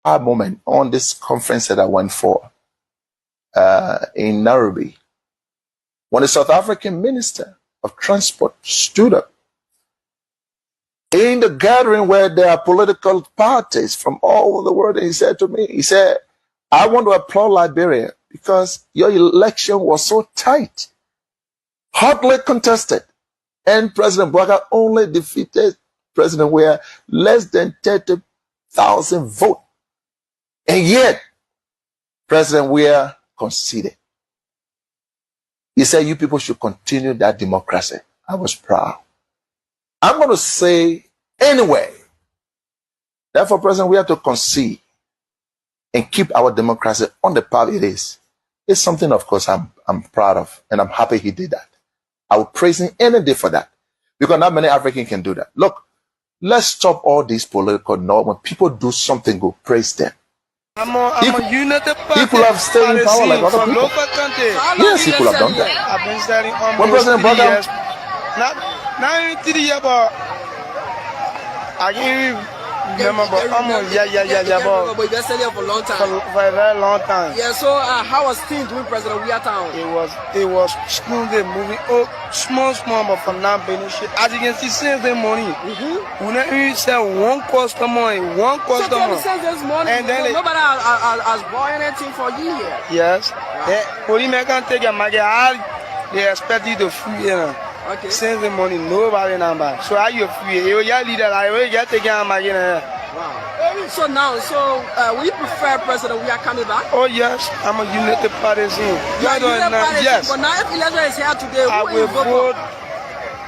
moment on this conference that I went for in Nairobi, when the South African Minister of Transport stood up in the gathering where there are political parties from all over the world, and he said to me, he said, I want to applaud Liberia because your election was so tight, hotly contested, and President Bouakai only defeated President Weah less than 30,000 votes. And yet, President Weah conceded. He said, you people should continue that democracy. I was proud. I'm going to say anyway, therefore, President Weah to concede and keep our democracy on the path it is something, of course, I'm proud of, and I'm happy he did that. I will praise him any day for that, because not many Africans can do that. Look, let's stop all these political norms. When people do something good, praise them. People have stayed in power like other people. Yes, people have done that. When President Bouakai, I can't remember, but but you've been studying for a long time. For a very long time. Yeah, so how was things doing President Weah Town? It was smoothly moving up, small, but from now benefit. As you can see, since the morning, we never sell one customer. So since this morning, and then nobody has bought anything for you here. Yes. Police can take your market. They expect you to free, you know. Okay. Since the morning, nobody number. So are you free? You leader, like you take your market. Wow. So now, will you prefer President Weah coming back? Oh yes, I'm a United Partisan. Yes. But now, if election is here today, who will you vote for?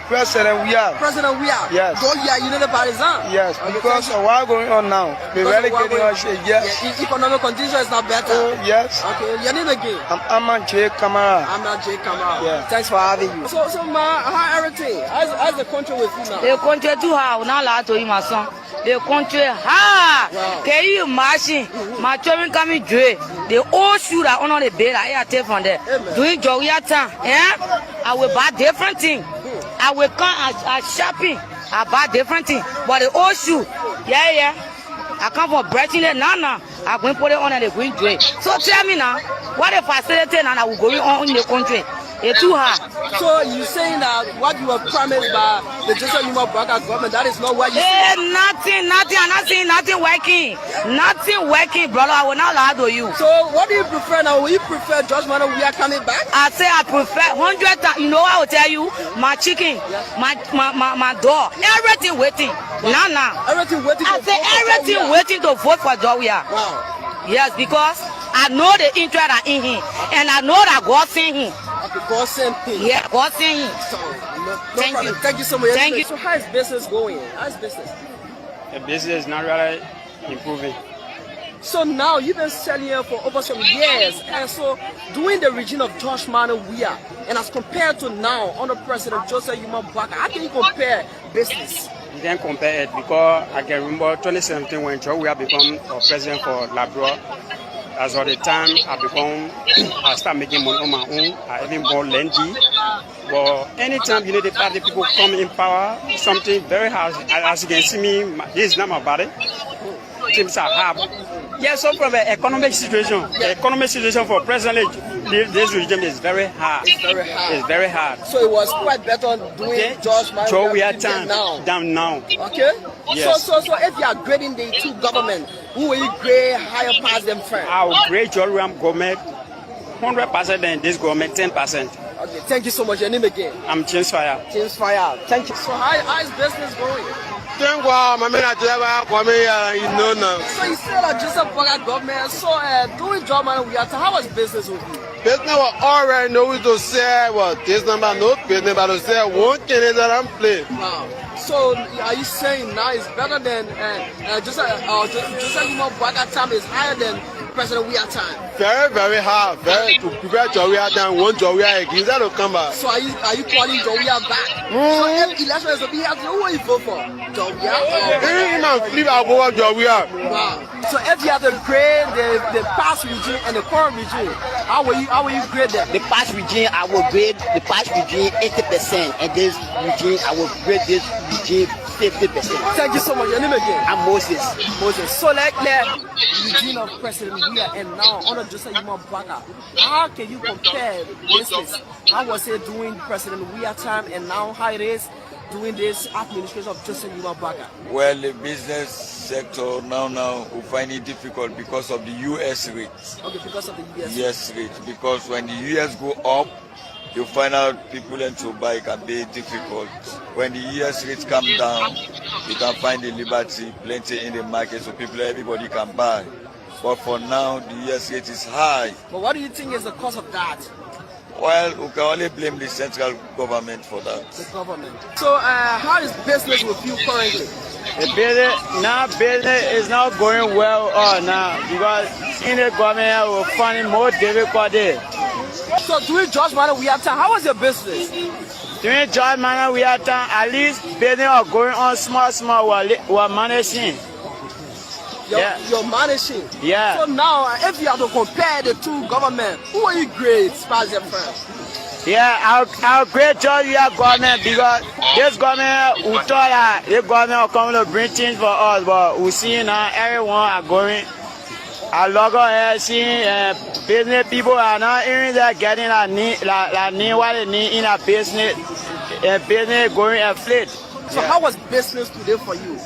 President Weah. President Weah. Yes. So you are United Partisan. Yes. Okay, because of what's going on now, the relegating us. Yes. Yeah, economic condition is not better. Oh yes. Okay. Your name again? I'm Jay Kamara. Jay Kamara. Yeah. Thanks for having you. So ma, how everything? How's the country with you now? The country too hard. Now la to you, my son. The country hard. Wow. Can you imagine? My children coming dre. The old shoe that on the bed, I take from there. Doing Jogia time. Yeah. I will buy different things. I will come as shopping. I buy different things. But the old shoe, yeah. I come from Brighton now. I'm going to put it on and they're going to it. So tell me now, what the facility and I will go on in the country? It's too hard. So you saying that what you were promised by the Joseph Numa Bouakai government, that is not what you nothing. I'm not saying nothing working. Nothing working, brother. I will not lie to you. So what do you prefer now? Will you prefer George Manneh Weah coming back? I say I prefer 100 times. You know what I will tell you? My chicken, my dog, everything waiting. Now. Everything waiting. I say everything waiting to vote for George Weah. Wow. Yes, because I know the interest are in him, and I know that God sent him. Okay, God sent him. Yeah, God sent him. So, thank you. Thank you so much. Thank you. So how is business going? How's business? The business is not really improving. So now you've been selling here for over some years, and so during the regime of George Manneh Weah, and as compared to now under President Joseph Numa Bouakai, how can you compare business? You can't compare it because I can remember 2017 when George Weah became president for Labrador. As of the time I start making money on my own, I even bought Lendy. But anytime the party people come in power, something very hard. As you can see me, this is not my body. Things are hard. Yes, so from the economic situation for President this regime is very hard. It's very hard. So it was quite better doing George Weah down now. Okay. Yes. So if you are grading the two government, who will you grade higher past them first? I will grade George Weah government 100% and this government 10%. Okay. Thank you so much. Your name again? I'm James Fire. James Fire. Thank you. So how is business going? Thank God, my man, you know now. So you still a Joseph Bouakai government. So doing George Manneh Weah, how was business with you? Business was alright. No, to say this number, no business, but to say one thing that I'm playing. Wow. So are you saying now it's better than Joseph Numa Bouakai time is higher than President Weah time? Very, very hard. To prepare George Weah time, one George Weah again, that will come back. So are you calling George Weah back? So if election is to be held, who will you vote for? George Weah? I'll go with George Weah. Wow. So if you have to grade the past regime and the current regime, how will you grade them? The past regime, I will grade the past regime 80%, and this regime, I will grade this regime 50%. Thank you so much. Your name again? I'm Moses. Moses. So like Eugene of President Weah and now under Joseph Yuma Baka, how can you compare business? How was it during President Weah time and now how it is during this administration of Joseph Yuma Baka? Well, the business sector now will find it difficult because of the US rate. Okay, because of the US rate. Because when the US go up, you find out people learn to buy can be difficult. When the US rates come down, you can find the liberty plenty in the market so everybody can buy. But for now, the US rate is high. But what do you think is the cause of that? Well, we can only blame the central government for that. The government. So how is business with you currently? Business is not going well now because in the government we're finding more difficulty. So during George Manneh Weah time, how was your business? During George Manneh Weah time, at least business are going on small while managing. You're managing. Yeah. So now, if you have to compare the two governments, who are you great as far as your friends? Yeah, our great George Weah government because this government we thought that this government will come to bring things for us, but we see now everyone are going. Our local seeing business people are not even there getting what they need in a business. Business going inflate. So how was business today for you?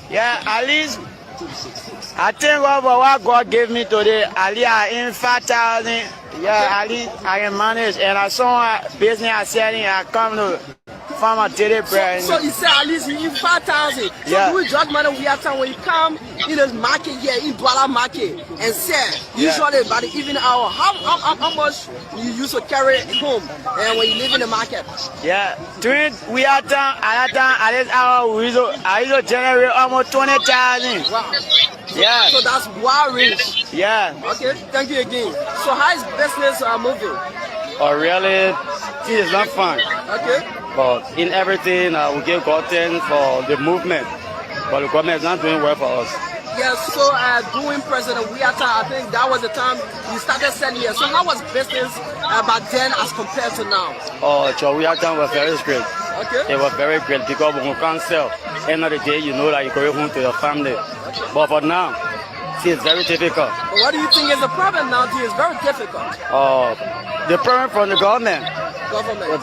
Yeah, at least I think what God gave me today, at least I in 5,000. Yeah, at least I can manage. And I saw business I selling, I come to farm a daily bread. So you said at least you in 5,000. So yeah. during George Manneh Weah time, when you come in the market here, in Douala market, and sell, usually by the evening hour, how much you used to carry home and when you live in the market? Yeah, during Weah time, at this hour, I used to generate almost 20,000. Wow. Yeah. So that's wild rich. Yeah. Okay, thank you again. So how is business moving? Oh, really? It is not fun. Okay. But in everything, we give God thanks for the movement. But the government is not doing well for us. Yes, so during President Weah time, I think that was the time you started selling here. So how was business back then as compared to now? Oh, Weah time was very great. Okay. It was very great because when you can't sell, end of the day, you know that you go home to your family. But for now, it's very difficult. But what do you think is the problem now? It's very difficult. The problem from the government.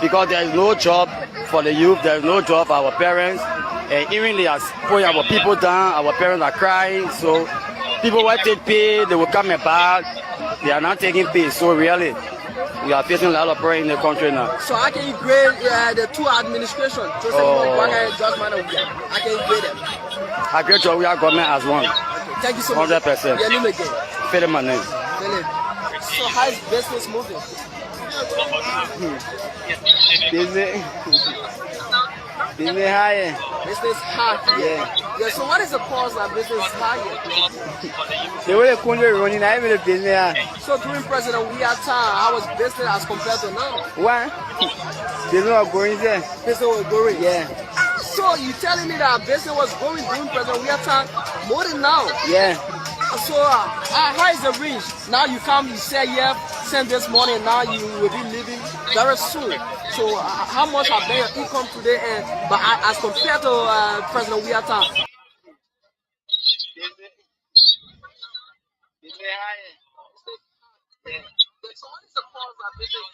Because there is no job for the youth, there is no job for our parents. And even they are putting our people down, our parents are crying. So people want to take pay, they will come back. They are not taking pay. So really, we are facing a lot of problem in the country now. So how can you grade the two administrations? Joseph Yuma Baka and George Manneh Weah? How can you grade them? I grade George Weah government as one. Okay. Thank you so much. 100%. Your name again? Philip Manet. Philip. So how is business moving? Business high. Business high. Yeah. So what is the cause of business high? The way the country is running, I even the business high. So during President Weah time, how was business as compared to now? Why? Business was going there. Business was going? Yeah. So you telling me that business was going during President Weah time more than now? Yeah. So how is the range? Now you come, you say send this money, now you will be leaving very soon. So how much have been your income today but as compared to President Weah time? So what is the cause of business?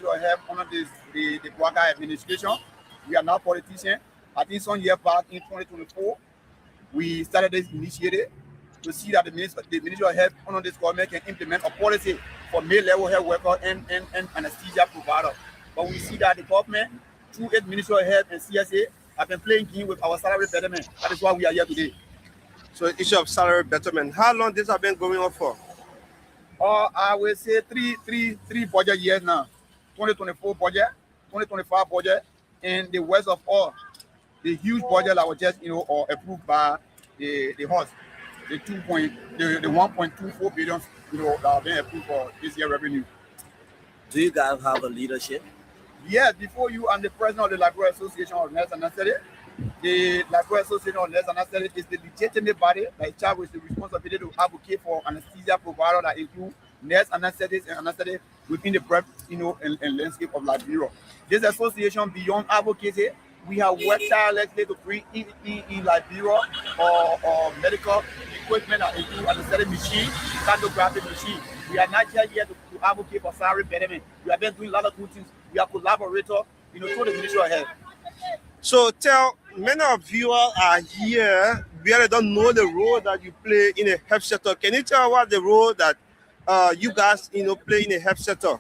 help under the Bouaga administration. We are now politicians. I think some year back in 2024, we started this initiative to see that the Ministry of Health under this government can implement a policy for male-level health workers and anesthesia providers. But we see that the government, through its Ministry of Health and CSA, have been playing game with our salary betterment. That is why we are here today. So issue of salary betterment. How long this have been going on for? I will say three budget years now. 2024 budget, 2025 budget, and the worst of all, the huge budget that was just approved by the House, the 1.24 billion that have been approved for this year revenue. Do you guys have a leadership? Yes, before you, I'm the president of the Liberia Association of Nurses and Anesthetists. The Liberia Association of Nurses and Anesthetists is the legitimate body that is charged with the responsibility to advocate for anesthesia providers that include nurse anesthetists and anesthetists within the breadth, and landscape of Liberia. This association, beyond advocacy, we have worked tirelessly to bring in Liberia or medical equipment that include anesthetic machine, cardiographic machine. We are not just here to advocate for salary betterment. We have been doing a lot of good things. We are collaborators, through the Ministry of Health. So tell, many of you are here, really don't know the role that you play in the health sector. Can you tell what the role that you guys, play in the health sector?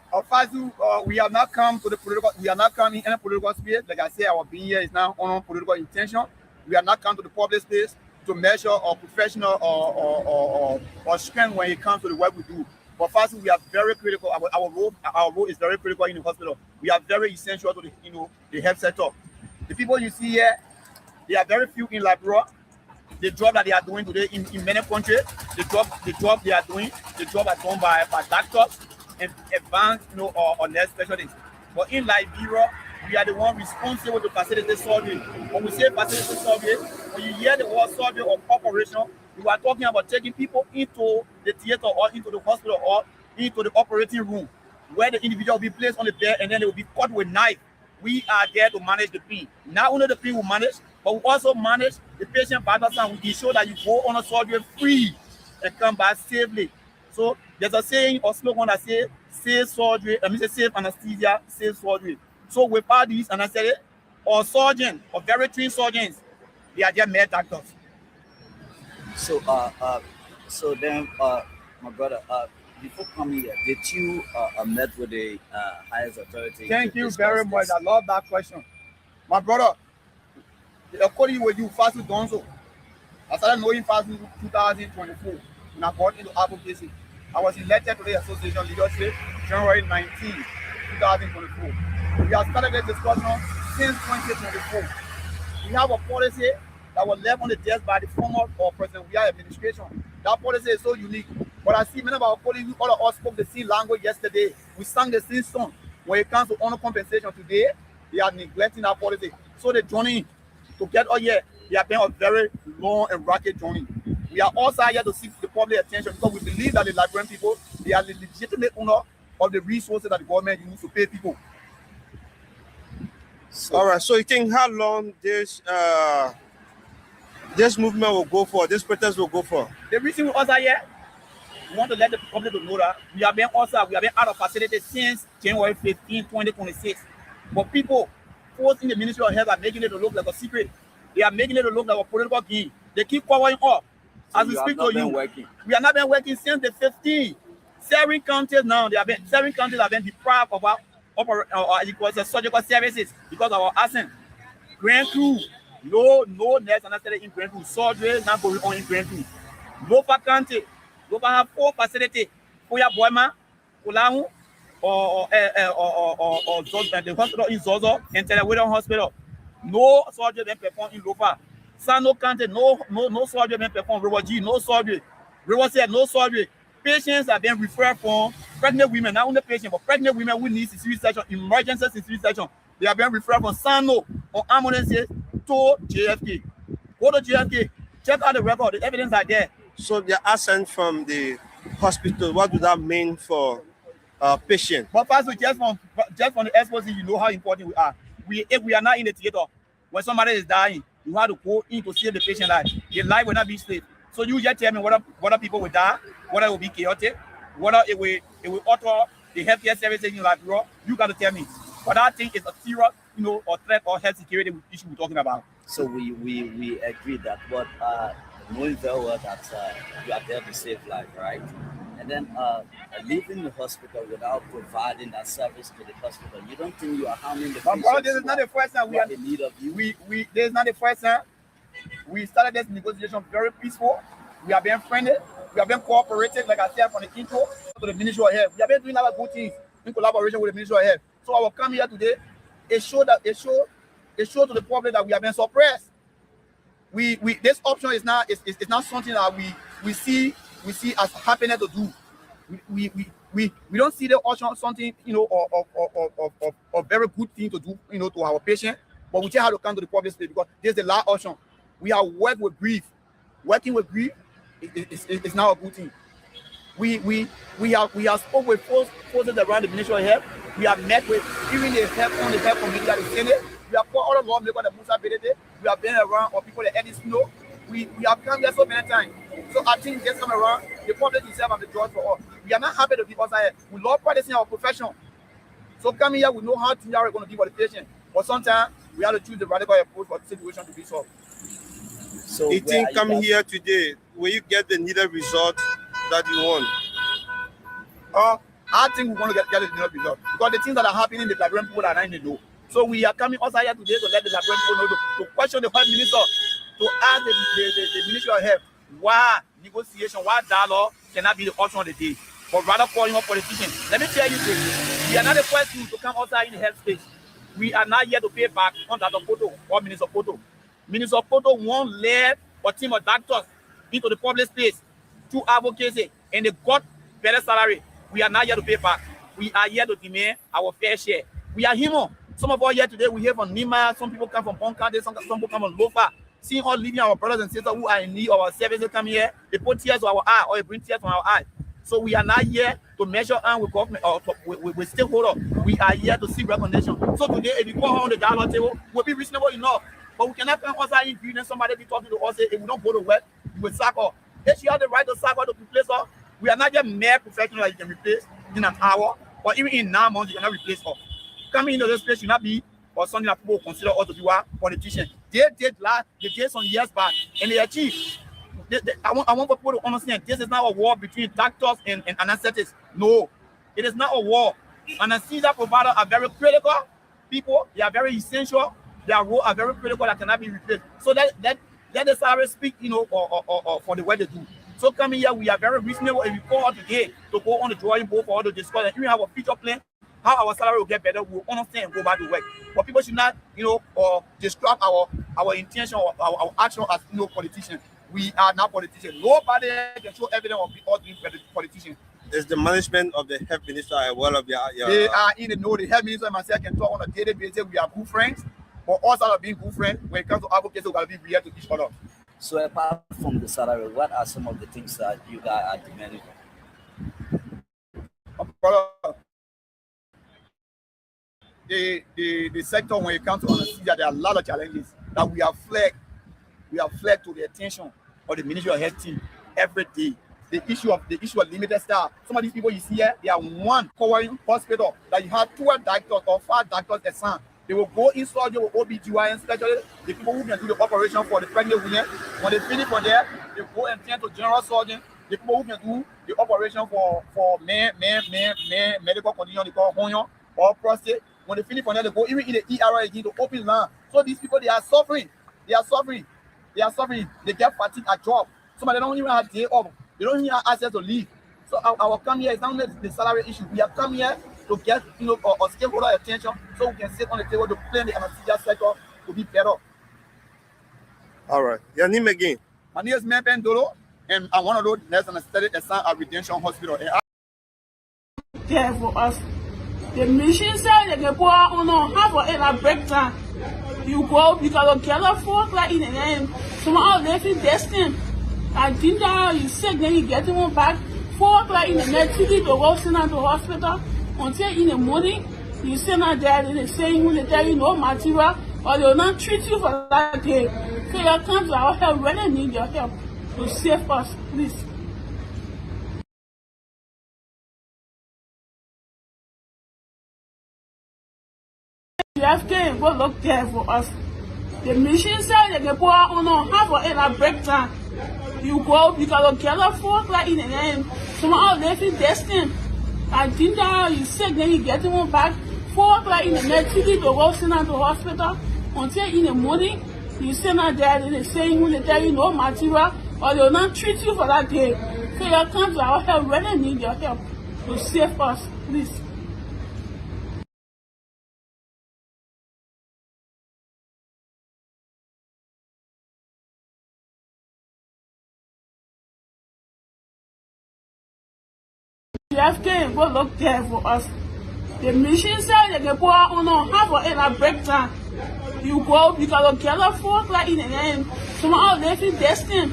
We have not come to the political. We are not coming in any political space. Like I said, our being here is now on political intention. We are not come to the public space to measure our professional or strength when it comes to the work we do. But first, we are very critical. Our role is very critical in the hospital. We are very essential to the health sector. The people you see here, they are very few in Liberia. The job that they are doing today in many countries, the job they are doing, the job are done by doctors and advanced, or nurse specialists. But in Liberia, we are the one responsible to facilitate surgery. When we say facilitate surgery, when you hear the word surgery or operation, we are talking about taking people into the theater or into the hospital or into the operating room where the individual will be placed on the bed and then they will be cut with knife. We are there to manage the pain. Not only the pain we manage, but we also manage the patient vitals and we ensure that you go on a surgery free and come back safely. So there's a saying or slogan that says, safe surgery, safe anesthesia, safe surgery. So without these anesthetists or surgeons or very trained surgeons, they are just mere doctors. So, so then, my brother, before coming here, did you met with the highest authority? Thank you very much. I love that question. My brother, according with you, Fasu Donzo, I started knowing Fasu in 2024 when I got into advocacy. I was elected to the association leadership January 19, 2024. We have started this discussion since 2024. We have a policy that was left on the desk by the former President Weah administration. That policy is so unique. But I see many of our colleagues, all of us spoke the same language yesterday. We sang the same song. When it comes to honor compensation today, they are neglecting our policy. So the journey to get all here, they have been a very long and rocky journey. We are also here to seek the public attention because we believe that the Liberian people, they are the legitimate owner of the resources that the government uses to pay people. All right, so you think how long this movement will go for, this protest will go for? The reason we also here, we want to let the public know that we have been out of facility since January 15, 2026. But people, folks in the Ministry of Health are making it to look like a secret. They are making it to look like a political game. They keep covering up. So as we speak to you, we have not been working since the 15th. 7 counties now, 7 counties have been deprived of our surgical services because of our absence. Grand Crew, no nurse anesthetic in Grand Crew. Surgery not going on in Grand Crew. Lofa County, Lofa have 4 facilities. Koya Boima, Kulahu, or the hospital in Zozo and Telewedon Hospital. No surgery been performed in Lofa. Sano County, no surgery been performed. River G, no surgery. River said no surgery. Patients have been referred from pregnant women, not only patients, but pregnant women who need cesarean section, emergency cesarean section. They have been referred from Sano or ambulances to JFK. Go to JFK, check out the record, the evidence are there. So they are absent from the hospital. What does that mean for patients? But first, just from the exposure, you know how important we are. If we are not in the theater, when somebody is dying, you have to go in to save the patient life. The life will not be saved. So you just tell me whether people will die, whether it will be chaotic, whether it will alter the healthcare services in Liberia, you got to tell me. But I think it's a serious, or threat or health security issue we're talking about. So we agree that, but knowing very well that you are there to save life, right? And then leaving the hospital without providing that service to the hospital, you don't think you are harming the patients? This is not the first time we are in need of you. This is not the first time. We started this negotiation very peaceful. We have been friendly. We have been cooperative, like I said from the intro, to the Ministry of Health. We have been doing a lot of good things in collaboration with the Ministry of Health. So I will come here today. It show to the public that we have been suppressed. This option is not something that we see as happiness to do. We don't see the option something or very good thing to do to our patient, but we just have to come to the public space because this is the last option. We have worked with grief. Working with grief is not a good thing. We have spoken with forces around the Ministry of Health. We have met with even the health committee at the Senate. We have called all the lawmakers that Musa Bedede. We have been around, or people that Eddie Snow. We have come here so many times. So I think this time around, the public itself have the judge for us. We are not happy to be outside. We love practicing our profession. So coming here, we know how to are going to be for the patient. But sometimes we have to choose the radical approach for the situation to be solved. So you think coming here today, will you get the needed result that you want? I think we're going to get the needed result. Because the things that are happening, the Liberian people are not in the know. So we are coming outside here today to let the Liberian people know, to question the Health Minister, to ask the Ministry of Health why negotiation, why dialogue cannot be the option of the day, but rather calling up politicians. Let me tell you this, we are not the first to come outside in the health space. We are not here to pay back on Dr. Poto or Minister Poto. Minister Poto won't let a team of doctors into the public space to advocacy, and they got better salary. We are not here to pay back. We are here to demand our fair share. We are human. Some of us here today, we hear from Nima, some people come from Bonkade, some people come from Lofa. Seeing us leaving our brothers and sisters who are in need of our services come here, they put tears to our eye or they bring tears from our eyes. So we are not here to measure on with government or with stakeholders. We are here to seek recognition. So today, if you go on the dialogue table, we'll be reasonable enough. But we cannot come outside in and somebody be talking to us, say, if we don't go to work, we will sack her. If she has the right to sack her to replace her, we are not just mere professionals that you can replace in an hour, or even in 9 months, you cannot replace her. Coming into this place should not be or something that people consider us to be politicians. They did some years back, and they achieved. I want people to understand this is not a war between doctors and anesthetists. No, it is not a war. Anesthesia providers are very critical people. They are very essential. Their role are very critical that cannot be replaced. So let the salary speak, or for the way they do. So coming here, we are very reasonable. If we call out today to go on the drawing board for all the discussion, and even have a future plan. How our salary will get better, we'll understand and go back to work. But people should not, or describe our intention or our action as politicians. We are not politicians. Nobody can show evidence of us being politicians. Is the management of the health minister aware of your They are in the know. The health minister and myself can talk on a daily basis. We are good friends. But us are being good friends. When it comes to advocacy, we gotta be real to each other. So apart from the salary, what are some of the things that you guys are demanding? The sector, when it comes to anesthesia, there are a lot of challenges that we have flagged to the attention of the Ministry of Health team every day. The issue of limited staff. Some of these people you see here, they are one covering hospital that you have 12 doctors or 5 doctors assigned. They will go in surgery with OBGYN, especially the people who can do the operation for the pregnant women. When they finish from there, they go and tend to general surgeon. The people who can do the operation for men medical condition they call honyon or prostate. When they finish from there, they go even in the ER again to open line. So these people, they are suffering. They get fatigue at job. Some of them don't even have day off. They don't even have access to leave. So our come here is not only the salary issue. We have come here to get a stakeholder attention so we can sit on the table to plan the anesthesia sector to be better. All right. Your name again? My name is Mempen Dolo, and I'm one of those nurse anesthetic assigned at Redemption Hospital. There for us. The machine said they can pour on half of it at break time. You go because you get 4 o'clock in the end. Someone left in destined. I think that you sick, then you get them back 4 o'clock in the night. You need to go send out to the hospital until in the morning. You send out there, and they say when they tell you no material, or they will not treat you for that day. So your country, our help really need your help to save us, please. JFK go look there for us. The mission said they can put on half of it at break time. You go because you gather folk like in the name. Some are living destined. I think that you sick, then you get them back. 4 o'clock in the night, you need to go send out to hospital until in the morning. You send out there and they say when they tell you no material or they will not treat you for that day. So your country, our help really need your help to save us, please. JFK go look there for us. The mission said they can put on half of it at break time. You go because you gather folk like in the name. Some are living destined.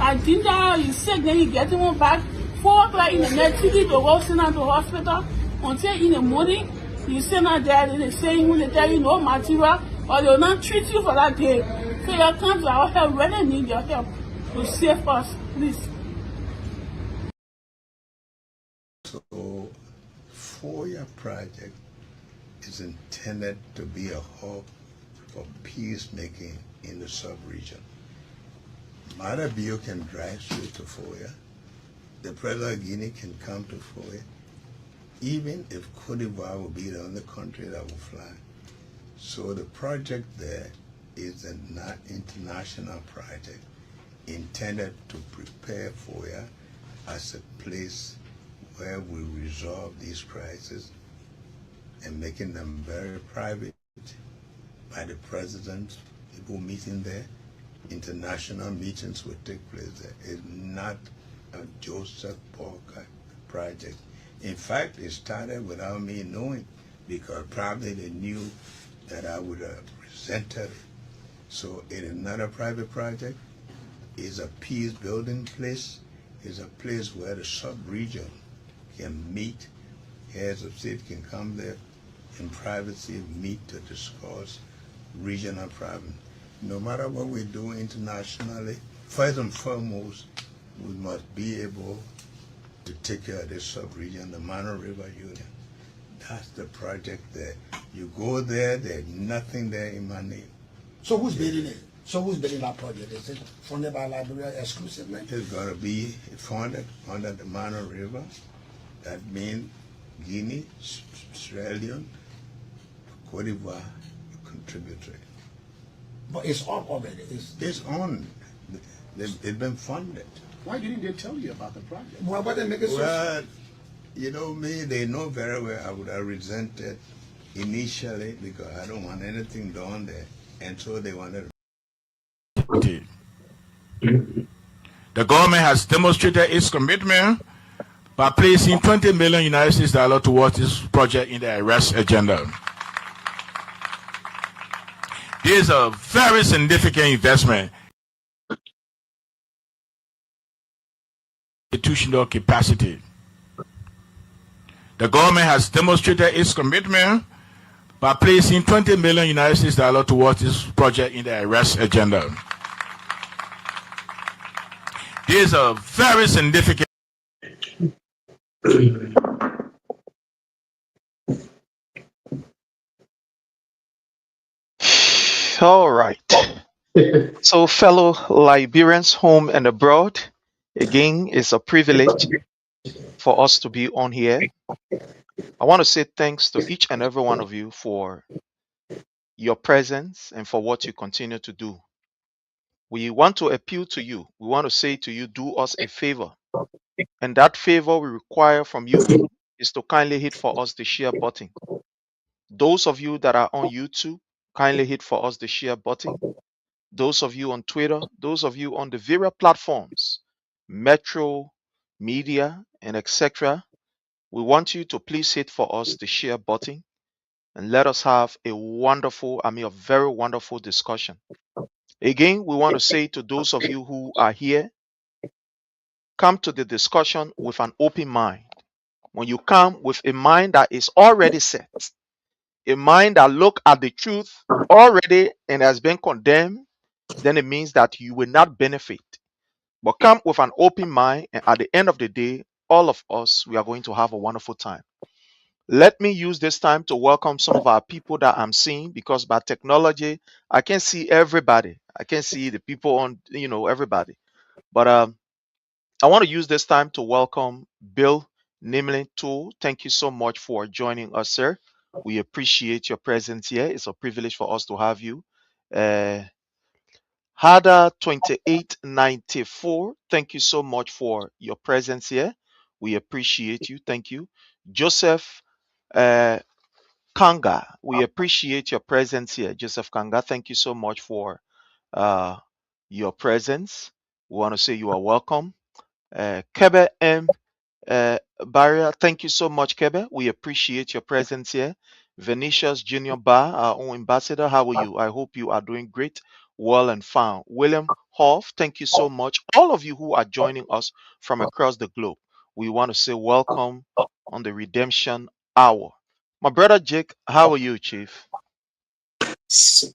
I think that you sick, then you get them back. 4 o'clock in the night, you need to go send out to hospital until in the morning. You send out there and they say when they tell you no material or they will not treat you for that day. So your country, our help really need your help to save us, please. So, FOIA project is intended to be a hub for peacemaking in the sub-region. Mother Bio can drive straight to FOIA. The President of Guinea can come to FOIA. Even if Cote d'Ivoire will be the only country that will fly. So the project there is an international project intended to prepare FOIA as a place where we resolve these crises and making them very private by the president, people meeting there. International meetings will take place there. It's not a Joseph Parker project. In fact, it started without me knowing because probably they knew that I would have presented it. So it is not a private project. It's a peace building place. It's a place where the sub-region can meet. Heads of state can come there in privacy, meet to discuss regional problems. No matter what we do internationally, first and foremost, we must be able to take care of this sub-region, the Mano River Union. That's the project there. You go there, there's nothing there in my name. So who's building it? So who's building that project? Is it funded by Liberia exclusively? It's going to be funded under the Mano River. That means Guinea, Sierra Leone, Cote d'Ivoire contribute to it. But it's on already. It's on. It's been funded. Why didn't they tell you about the project? Why they make it so? Well, you know me, they know very well I would have resented initially because I don't want anything done there. And so they wanted to. The government has demonstrated its commitment by placing $20 million United States dollars towards this project in the arrest agenda. This is a very significant investment. Institutional capacity. The government has demonstrated its commitment by placing $20 million United States dollars towards this project in the arrest agenda. This is a very significant. All right. So, fellow Liberians home and abroad, again, it's a privilege for us to be on here. I want to say thanks to each and every one of you for your presence and for what you continue to do. We want to appeal to you. We want to say to you, do us a favor. And that favor we require from you is to kindly hit for us the share button. Those of you that are on YouTube, kindly hit for us the share button. Those of you on Twitter, those of you on the various platforms, Metro, Media, and etc., we want you to please hit for us the share button and let us have a very wonderful discussion. Again, we want to say to those of you who are here, come to the discussion with an open mind. When you come with a mind that is already set, a mind that looks at the truth already and has been condemned, then it means that you will not benefit. But come with an open mind, and at the end of the day, all of us, we are going to have a wonderful time. Let me use this time to welcome some of our people that I'm seeing, because by technology, I can see everybody. I can see the people on, everybody. But I want to use this time to welcome Bill Nimlin too. Thank you so much for joining us, sir. We appreciate your presence here. It's a privilege for us to have you. Hada 2894, thank you so much for your presence here. We appreciate you. Thank you. Joseph Kanga, we appreciate your presence here. Joseph Kanga, thank you so much for your presence. We want to say you are welcome. Kebe M. Barrier, thank you so much, Kebe. We appreciate your presence here. Venetius Junior Bar, our own ambassador, how are you? I hope you are doing great, well and fine. William Hoff, thank you so much. All of you who are joining us from across the globe, we want to say welcome on the Redemption Hour. My brother Jake, how are you, Chief?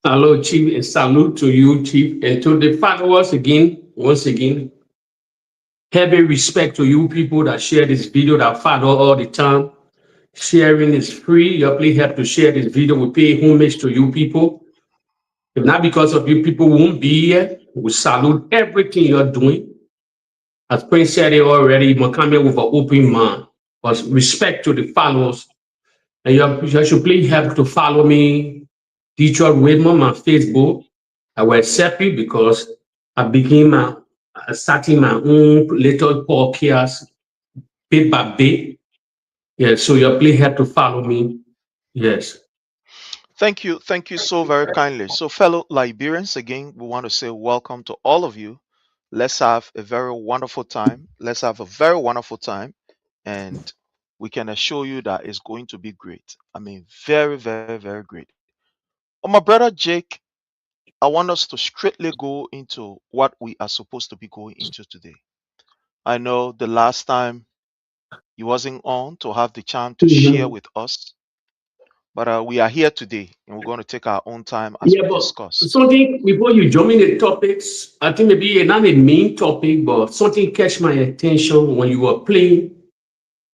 Hello, Chief, and salute to you, Chief, and to the followers once again. Heavy respect to you people that share this video, that follow all the time. Sharing is free. You please help to share this video. We pay homage to you people. If not because of you, people won't be here. We salute everything you're doing. As Prince said it already, you must come here with an open mind. But respect to the followers. And you should please help to follow me, Detroit Whitman, on Facebook. I will accept you because I began starting my own little podcast bit by bit. Yes, so you please have to follow me. Yes. Thank you so very kindly. So, fellow Liberians, again, we want to say welcome to all of you. Let's have a very wonderful time. And we can assure you that it's going to be great. I mean, very, very, very great. My brother Jake, I want us to straightly go into what we are supposed to be going into today. I know the last time you wasn't on to have the chance to share with us, but we are here today and we're going to take our own time as we discuss. Something before you jump in the topics, I think maybe not a main topic, but something catch my attention when you were playing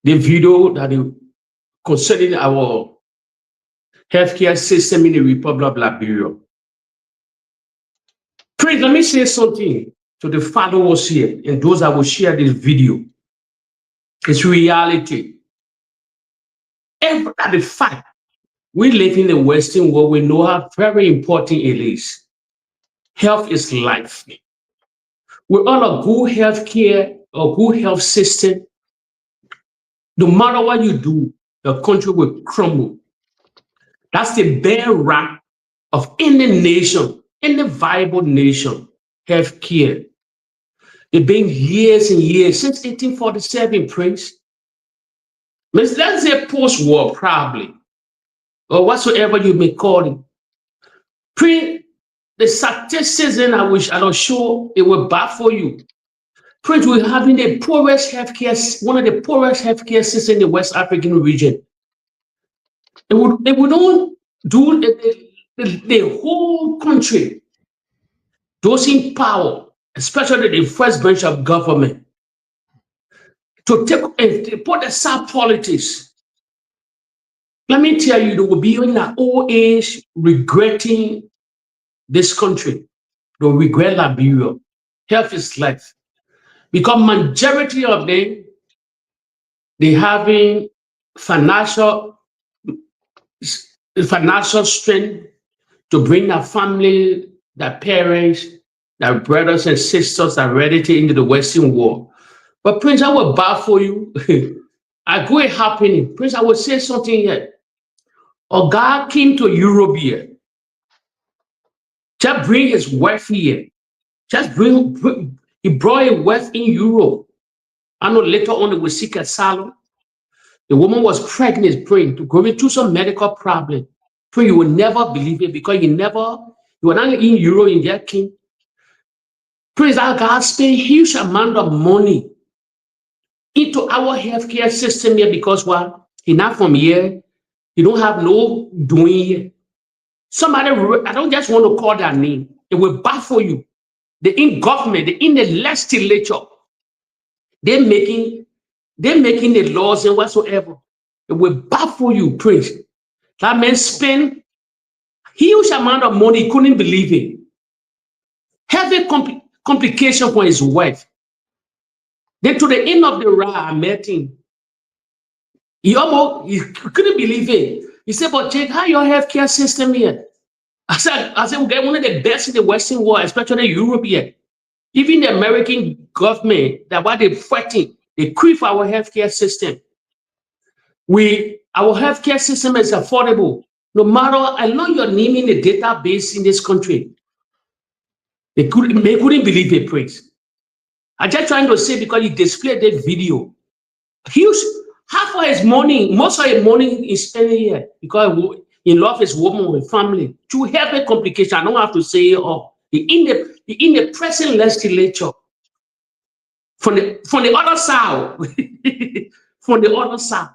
the video that concerning our healthcare system in the Republic of Liberia. Please, let me say something to the followers here and those that will share this video. It's reality. The fact we live in the Western world, we know how very important it is. Health is life. Without a good health care or good health system, no matter what you do, the country will crumble. That's the bedrock of any nation, any viable nation, health care. It's been years and years, since 1847, Prince. Let's say post-war, probably, or whatsoever you may call it. Prince, the statistics, and I'll show it will baffle you. Prince, we're having the poorest healthcare, one of the poorest healthcare systems in the West African region. If we don't do the whole country, those in power, especially the first branch of government, to put aside politics. Let me tell you, they will be in their old age regretting this country. They'll regret Liberia. Health is life. Because majority of them, they having financial strength to bring their family, their parents, their brothers and sisters, their relatives into the Western world. But Prince, I will baffle you. I go it happening. Prince, I will say something here. A guy came to Europe here. Just bring his wife here. He brought a wife in Europe. I know later on they will seek asylum. The woman was pregnant, praying to go into some medical problem. Pray you will never believe it because you were not in Europe in their king. Praise that God spent huge amount of money into our healthcare system here because what? He not from here. You don't have no doing here. Somebody, I don't just want to call that name. It will baffle you. The in government, the in the legislature, they're making the laws and whatsoever. It will baffle you, Prince. That man spent huge amount of money, he couldn't believe it. Heavy complication for his wife. Then to the end of the ride, I met him. He couldn't believe it. He said, but Jake, how your healthcare system here? I said, we get one of the best in the Western world, especially Europe here. Even the American government, that what they're fighting, they creep our healthcare system. Our healthcare system is affordable. No matter, I know you're naming the database in this country. They couldn't believe it, Prince. I'm just trying to say because he displayed that video. Half of his money, most of his money is spent here because he loves his woman with family. To help a complication, I don't have to say it all. In the present legislature, from the other side, from the other side,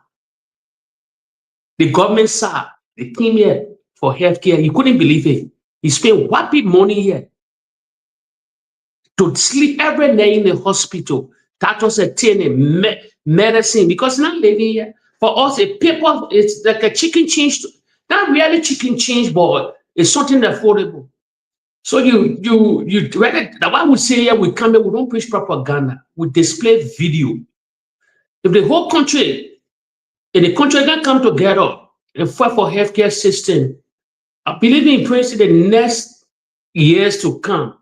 the government side, they came here for healthcare. He couldn't believe it. He spent whopping money here to sleep every night in the hospital. That was a medicine because not living here. For us, a paper, it's like a chicken change. Not really chicken change, but it's something affordable. So you that why we say here, we come here, we don't preach propaganda. We display video. If the whole country, if the country can come together and fight for healthcare system, I believe in Prince in the next years to come,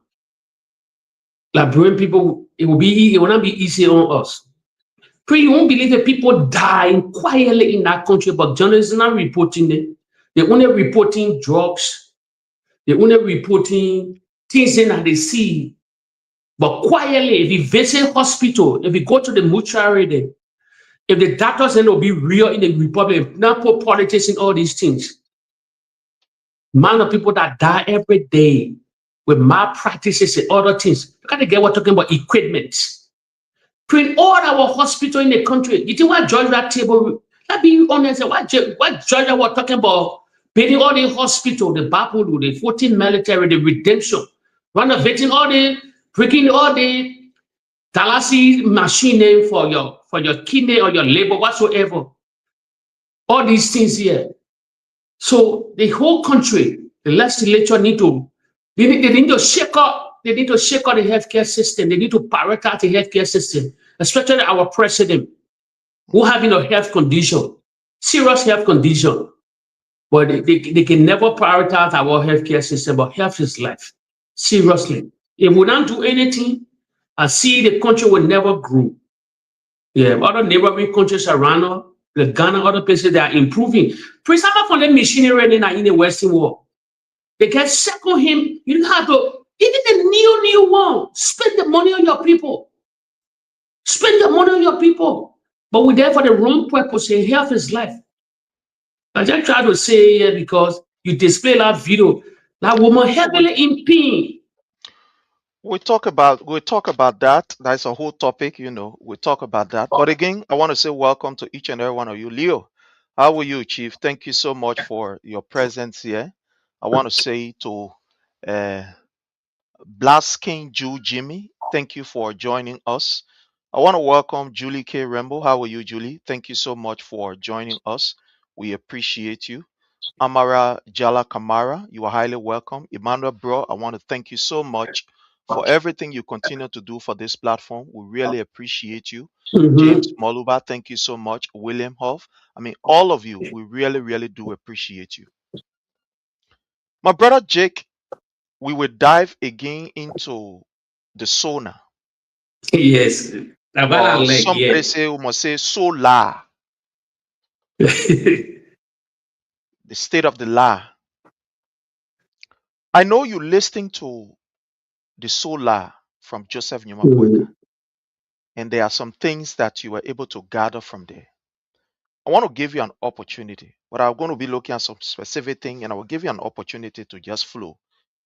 Liberian people, it will not be easy on us. Pray you won't believe that people dying quietly in that country, but journalists are not reporting it. They're only reporting drugs. They're only reporting things that they see. But quietly, if you visit hospital, if you go to the mortuary, then, if the doctors will be real in the republic, not put politics in all these things. Amount of people that die every day with malpractices and other things. You gotta get what talking about equipment. Print all our hospital in the country. You think what Georgia table? Let's be honest. What Georgia was talking about? Building all the hospital, the Bapudu, the 14 military, the redemption, renovating all the, breaking all the dialysis machine for your kidney or your liver, whatsoever. All these things here. So the whole country, the legislature need to shake up. They need to shake up the healthcare system. They need to prioritize the healthcare system, especially our president, who having a health condition, serious health condition. But they can never prioritize our healthcare system, but health is life. Seriously. If we don't do anything, I see the country will never grow. Yeah, other neighboring countries around us, the Ghana, other places, they are improving. For example, from the machinery in the Western world, they can second him. You don't have to, even the new one, spend the money on your people. Spend the money on your people. But we're there for the wrong purpose. Health is life. I just try to say here because you display that video, that woman heavily in pain. We'll talk about that. That's a whole topic, we'll talk about that. But again, I want to say welcome to each and every one of you. Leo, how are you, Chief? Thank you so much for your presence here. I want to say to Blasking Jew Jimmy, thank you for joining us. I want to welcome Julie K. Rembo. How are you, Julie? Thank you so much for joining us. We appreciate you. Amara Jala Kamara, you are highly welcome. Emmanuel Bro, I want to thank you so much for everything you continue to do for this platform. We really appreciate you. James Moluba, thank you so much. William Hoff, all of you, we really, really do appreciate you. My brother Jake, we will dive again into the sauna. Yes. Somebody say, we must say solar. The state of the law. I know you listening to the solar from Joseph Numa Boyka, and there are some things that you were able to gather from there. I want to give you an opportunity, but I'm going to be looking at some specific thing, and I will give you an opportunity to just flow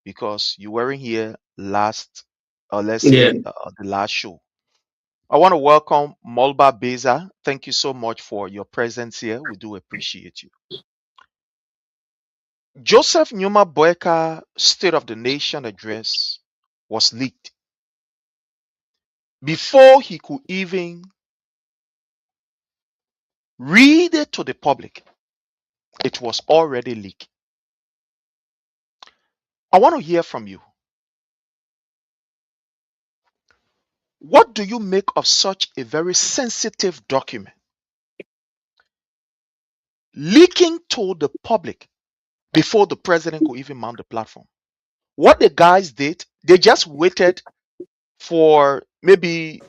because you weren't here the last show. I want to welcome Molba Beza. Thank you so much for your presence here. We do appreciate you. Joseph Numa Boyka State of the Nation address was leaked before he could even Read it to the public. It was already leaked. I want to hear from you. What do you make of such a very sensitive document leaking to the public before the president could even mount the platform? What the guys did, they just waited for maybe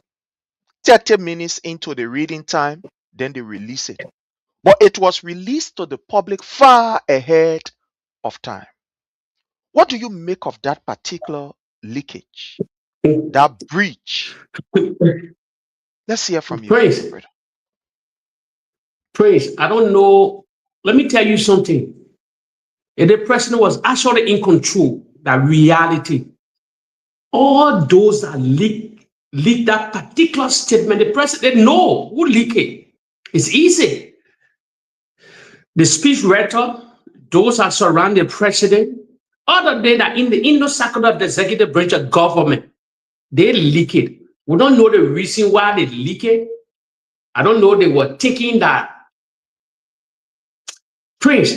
30 minutes into the reading time, then they release it. But it was released to the public far ahead of time. What do you make of that particular leakage, that breach? Let's hear from you. Prince, I don't know. Let me tell you something. If the president was actually in control, that reality, all those that leak that particular statement, the president know who leak it. It's easy. The speech writer, those that surround the president, other than that in the inner circle of the executive branch of government, they leak it. We don't know the reason why they leak it. I don't know. They were thinking that Prince,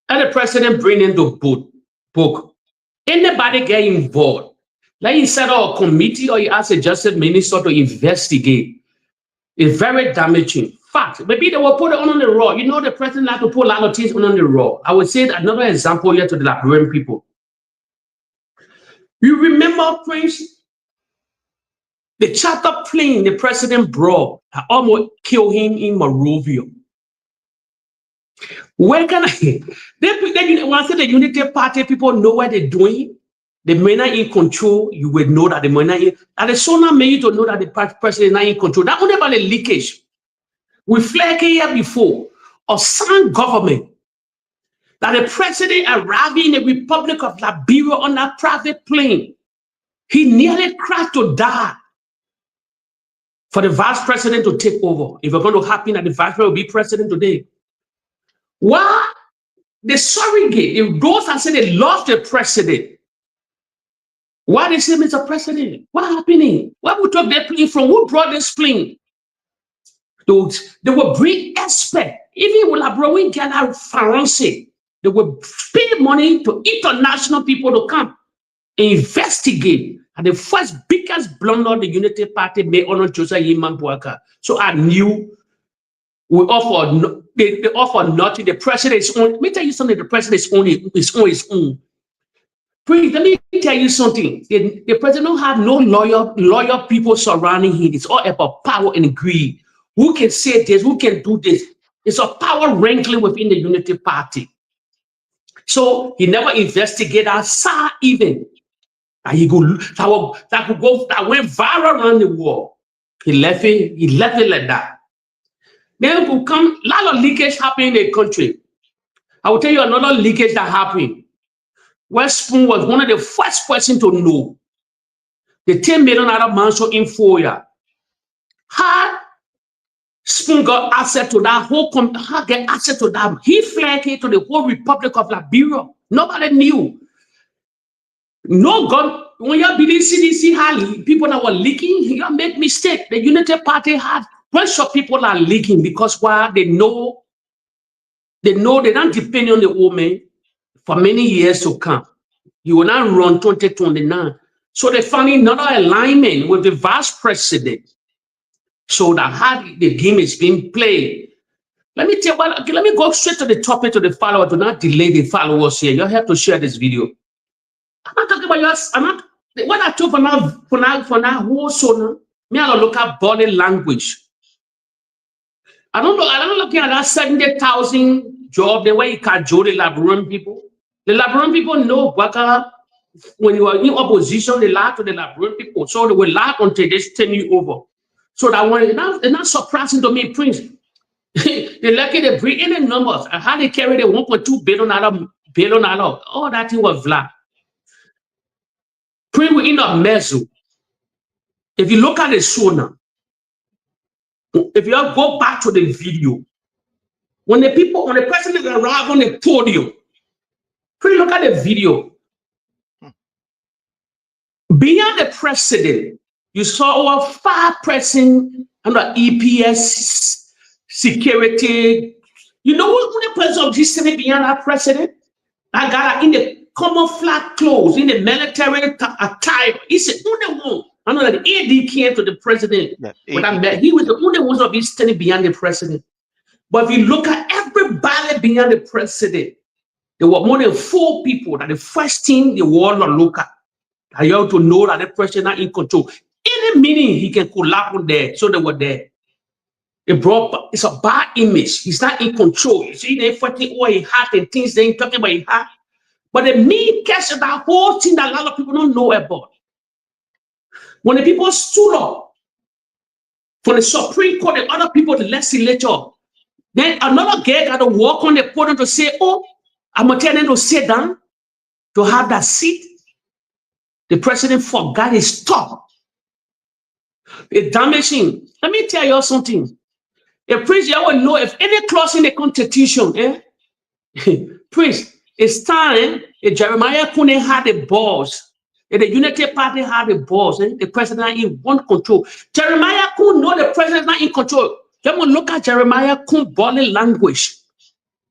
and the president bring in the book. Anybody get involved, like he set up a committee or he asked a justice minister to investigate. It's very damaging. Fact, maybe they will put it on the raw. You know, the president like to put a lot of things on the raw. I would say another example here to the Liberian people. You remember, Prince, the charter plane the president brought almost killed him in Monrovia. Where can I? When I say the Unity Party, people know what they're doing. The men are in control. You will know that the men are in. And the sooner made you to know that the president is not in control. Not only about the leakage. We flagged here before of some government that the president arrived in the Republic of Liberia on that private plane. He nearly crashed to die for the vice president to take over. If it's going to happen that the vice president will be president today. Why? The surrogate, if those that say they lost the president, why they say Mr. President? What happening? Why we took that plane from? Who brought this plane? They will bring experts. Even with Labro, get out Faransé. They will pay money to international people to come and investigate. And the first biggest blunder the Unity Party made on Joseph Yiman Bouaka. So I knew we offer. They offer nothing. The president is on. Let me tell you something. The president is on his own. Please, let me tell you something. The president don't have no loyal people surrounding him. It's all about power and greed. Who can say this? Who can do this? It's a power wrangling within the Unity Party. So he never investigated outside even. And that went viral around the world. He left it like that. Then will come a lot of leakage happening in the country. I will tell you another leakage that happened. West Spoon was one of the first person to know the $10 million mansion in Foya. How Spoon got access to that whole how get access to that? He flagged it to the whole Republic of Liberia. Nobody knew. No God. When you believe CDC had people that were leaking, you make mistake. The Unity Party had bunch of people are leaking because why? They know they don't depend on the woman for many years to come. You will not run 2029. So they find another alignment with the vice president. So that how the game is being played. Let me tell you, okay, let me go straight to the topic to the follower. Do not delay the followers here. You have to share this video. I'm not talking about yours. I'm not what I told for now whole so me I look at body language. I don't look at that 70,000 job the way you can join the Liberian people. The Liberian people know when you are in opposition, they lie to the Liberian people. So they will lie until they turn you over. So that one it's not surprising to me, Prince. They lucky they bring in the numbers and how they carry the $1.2 billion. All that thing was flat. Prince will end up mezzo. If you look at the show now, if you go back to the video, when the president arrived on the podium, please look at the video. Beyond the president, you saw over 5 persons under EPS security. You know what the president of this Senate beyond our president? I got in the camouflage clothes, in the military attire. He's the only one. I know that the AD came to the president. Yeah, he was the only one to be standing behind the president. But if you look at everybody behind the president, there were more than 4 people that the first thing the world will look at. You have to know that the president is in control. Any meeting he can collapse on there, so they were there. It's a bad image. He's not in control. You see, they're fighting over his heart and things they ain't talking about his heart. But the main case of that whole thing that a lot of people don't know about. When the people stood up for the Supreme Court and other people, the legislature, then another guy got to walk on the podium to say, oh, I'm going to tell them to sit down, to have that seat. The president forgot his talk. It's damaging. Let me tell you something. A prince, you will know if any clause in the Constitution, Prince, it's time Jeremiah Kune had the balls. If the Unity Party had the balls, the president in one control. Jeremiah Kune know the president is not in control. Let me look at Jeremiah Kune body language.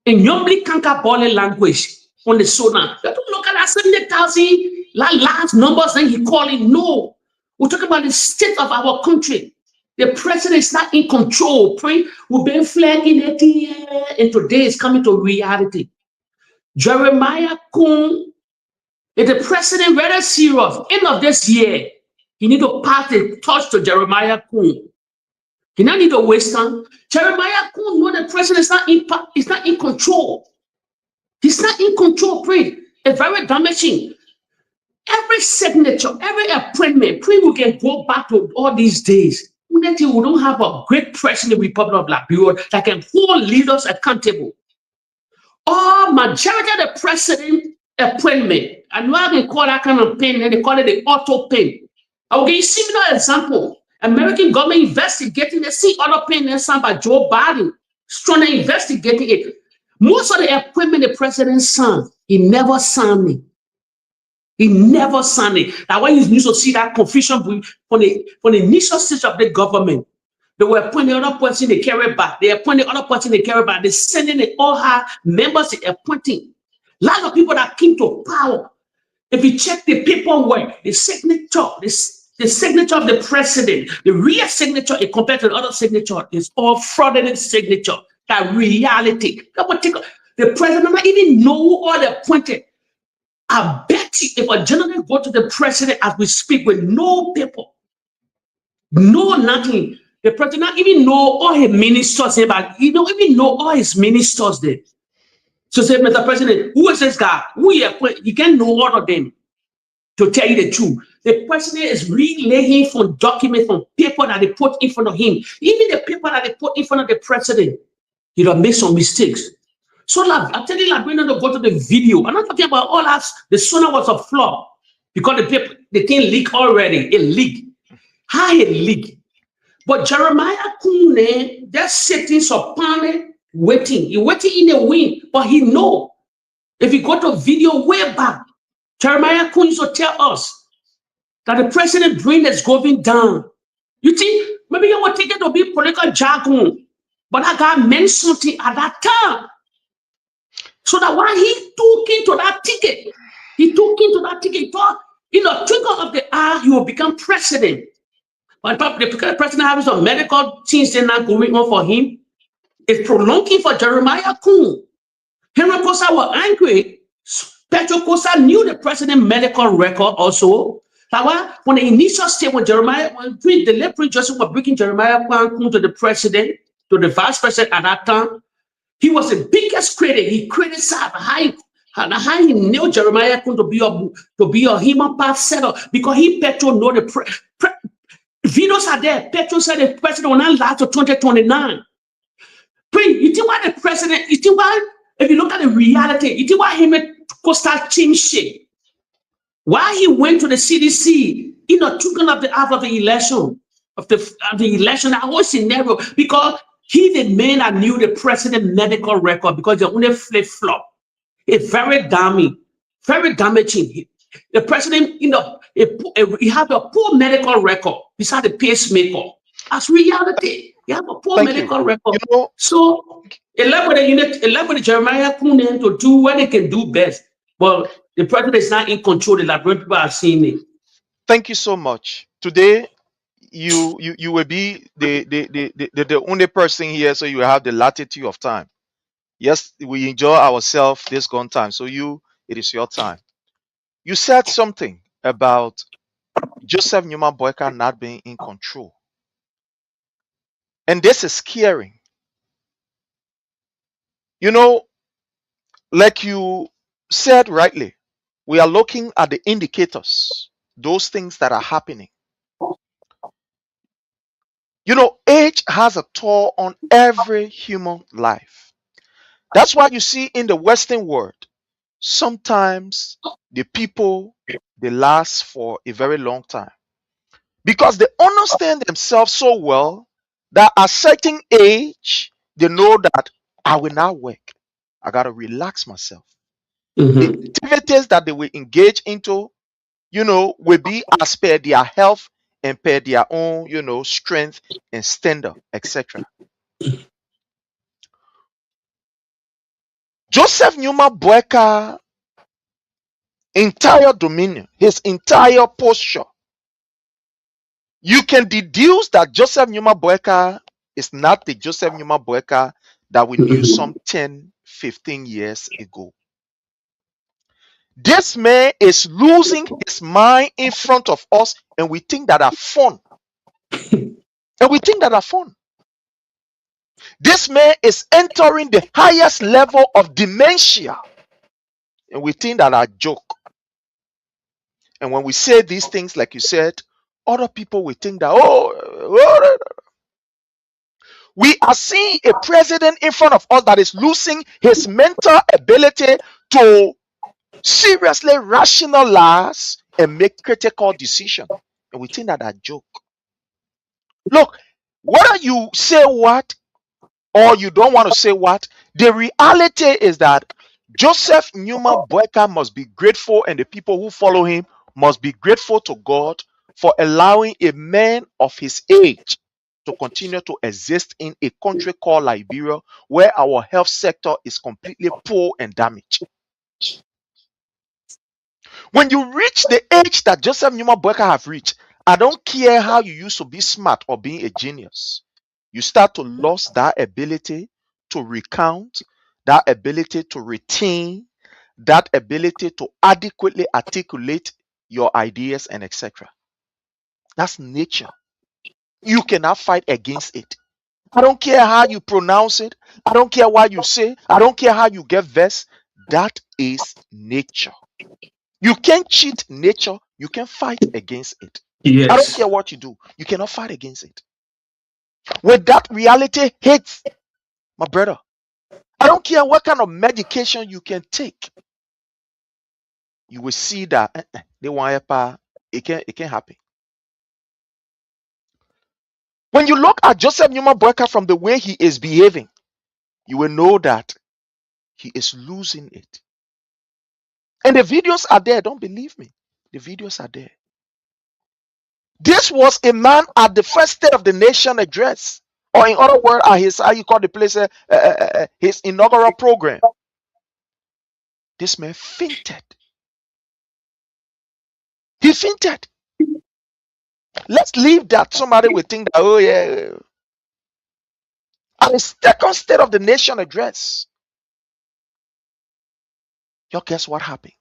In Yombli Kanka body language on the Sona. You have to look at that 70,000 large numbers that he calling. No. We're talking about the state of our country. The president is not in control. We've been flagging it, and today is coming to reality. Jeremiah Kune, if the president very serious, end of this year, he need to pass the torch to Jeremiah Kune. He not need to waste time. Jeremiah Kune know the president is not in control. He's not in control. It's very damaging. Every signature, every appointment, we can go back to all these days. We don't have a great president in the Republic of Liberia that can hold leaders accountable. All majority of the president appointment, and why they call that kind of pen, and they call it the auto pen. I will give you a similar example. American government investigating, they see other pen and signed by Joe Biden, strongly investigating it. Most of the appointment the president signed, he never signed it. He never signed it. That's why you need to see that confusion from the initial stage of the government. They were appointing other person they carry back. They appointed other person they carry back. They sending it all her members they appointing. A lot of people that came to power. If you check the paperwork, the signature, the signature of the president, the real signature compared to the other signature is all fraudulent signature. That reality. The president not even know who all they appointed. I bet you if a general go to the president as we speak with no paper, no nothing, the president not even know all his ministers, but he don't even know all his ministers there. So say, Mr. President, who is this guy? Who you can know all of them to tell you the truth. The president is relaying from documents, from paper that they put in front of him. Even the paper that they put in front of the president, he don't make some mistakes. So I'm telling you, like, we're not going to go to the video. I'm not talking about all that. The Sona was a flop because the thing leaked already. It leaked. How it leaked? But Jeremiah Kune, just sitting supporting, waiting. He waiting in the wind, but he know. If you go to video way back, Jeremiah Kune used to tell us that the president brain is going down. You think maybe you were thinking to be political jargon, but I got meant something at that time. So that when he took into that ticket, he thought, in a twinkle of the eye, he will become president. But the president having some medical things that are not going on for him, it's prolonging for Jeremiah Kune. Henry Kosa was angry. Petro Kosa knew the president's medical record also. But when the initial stage, when the late Prince Joseph was bringing Jeremiah Kune to the president, to the vice president at that time, he was the biggest critic. He criticized how he knew Jeremiah Kune to be a human part setter because Petro know the videos are there. Petro said the president will not last to 2029. You think why the president? You think why? If you look at the reality, you think why him and Costa change shit? Why he went to the CDC? Took up the after the election of the election. That whole scenario because. He the man that knew the president's medical record because they only flip-flop. It's very damaging. The president, he had a poor medical record beside the pacemaker. That's reality. You have a poor medical record. So elaborate Jeremiah Kunen to do what they can do best. But the president is not in control. The Liberian people are seeing it. Thank you so much. Today, you will be the only person here, so you have the latitude of time. Yes, we enjoy ourselves this gone time. So it is your time. You said something about Joseph Newman Boyka not being in control. And this is scary. You know, like you said rightly, we are looking at the indicators, those things that are happening. You know, age has a toll on every human life. That's why you see in the Western world, sometimes the people, they last for a very long time. Because they understand themselves so well that at a certain age, they know that I will not work. I got to relax myself. The activities that they will engage into, will be as per their health and per their own, strength and standard, etc. Joseph Newman Boyka entire dominion, his entire posture, you can deduce that Joseph Newman Boyka is not the Joseph Newman Boyka that we knew some 10, 15 years ago. This man is losing his mind in front of us, and we think that are fun. This man is entering the highest level of dementia, and we think that are joke. And when we say these things, like you said, other people will think that, we are seeing a president in front of us that is losing his mental ability to seriously rationalize and make critical decisions. And we think that a joke. Look, whether you say what or you don't want to say what, the reality is that Joseph Newman Boyka must be grateful, and the people who follow him must be grateful to God for allowing a man of his age to continue to exist in a country called Liberia, where our health sector is completely poor and damaged. When you reach the age that Joseph Newman Boyka have reached, I don't care how you used to be smart or being a genius, you start to lose that ability to recount, that ability to retain, that ability to adequately articulate your ideas and etc. That's nature. You cannot fight against it. I don't care how you pronounce it. I don't care what you say. I don't care how you get versed. That is nature. You can't cheat nature. You can fight against it. Yes. I don't care what you do. You cannot fight against it. When that reality hits, my brother, I don't care what kind of medication you can take. You will see that it can happen. When you look at Joseph Newman Boyka from the way he is behaving, you will know that he is losing it. And the videos are there. Don't believe me. The videos are there. This was a man at the first State of the Nation address, or in other words, at his, how you call the place, his inaugural program. This man fainted. He fainted. Let's leave that. Somebody will think that, oh yeah. At the second State of the Nation address, y'all guess what happened?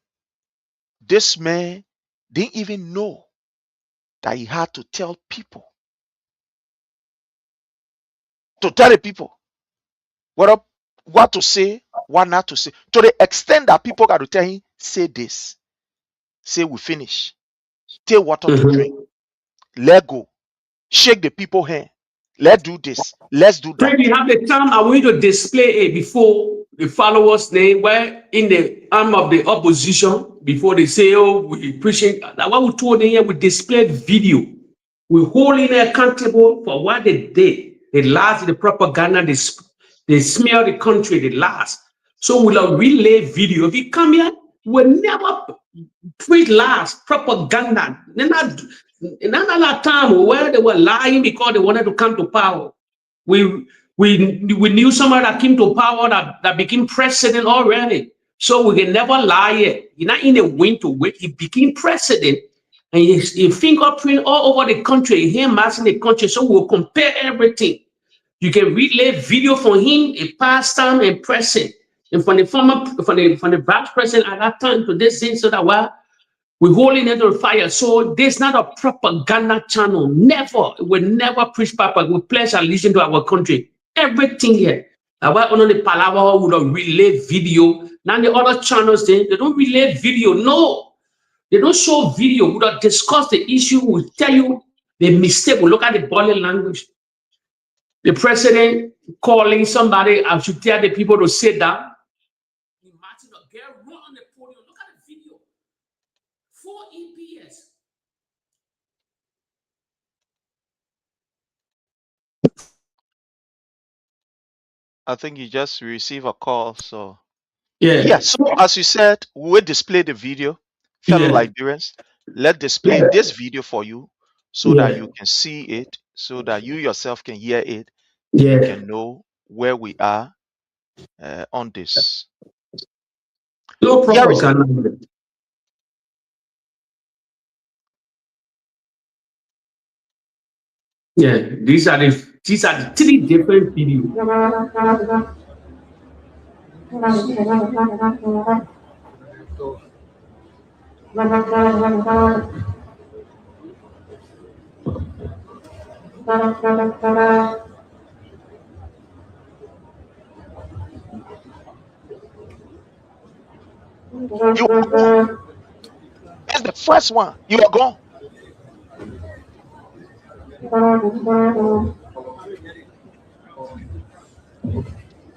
This man didn't even know that he had to tell people. To tell the people what to say, what not to say. To the extent that people got to tell him, say this. Say we finish. Take water to drink. Let go. Shake the people's hand. Let's do this. Let's do that. We have the time. I want you to display it before the followers' name, where in the arm of the opposition, before they say, oh, we preaching. That what we told them here, we displayed video. We holding them accountable for what they did. They lied, the propaganda, they smear the country, they lies. So we'll relay video. If you come here, we'll never preach lies, propaganda. Not a time where they were lying because they wanted to come to power. We knew somebody that came to power that became president already. So we can never lie yet. He's not in the win to win. He became president and he fingerprint all over the country, him massing the country. So we'll compare everything. You can relay video from him, a past time and present. And from the vice president at that time to this thing, so that we're holding it on fire. So there's not a propaganda channel. Never. We never preach propaganda. We pledge allegiance to our country. Everything here. Why only the Palava would relay video. Now the other channels, they don't relay video. No. They don't show video. We don't discuss the issue. We tell you the mistake. We look at the body language. The president calling somebody, I should tell the people to sit down. Imagine a girl run on the podium. Look at the video. 4 EPS. I think you just received a call, so yeah. So as you said, we will display the video, fellow Liberians. Let's display this video for you so that you can see it, so that you yourself can hear it, you can know where we are on this. No problem. Yeah, these are the 3 different videos. That's the first one. You are gone.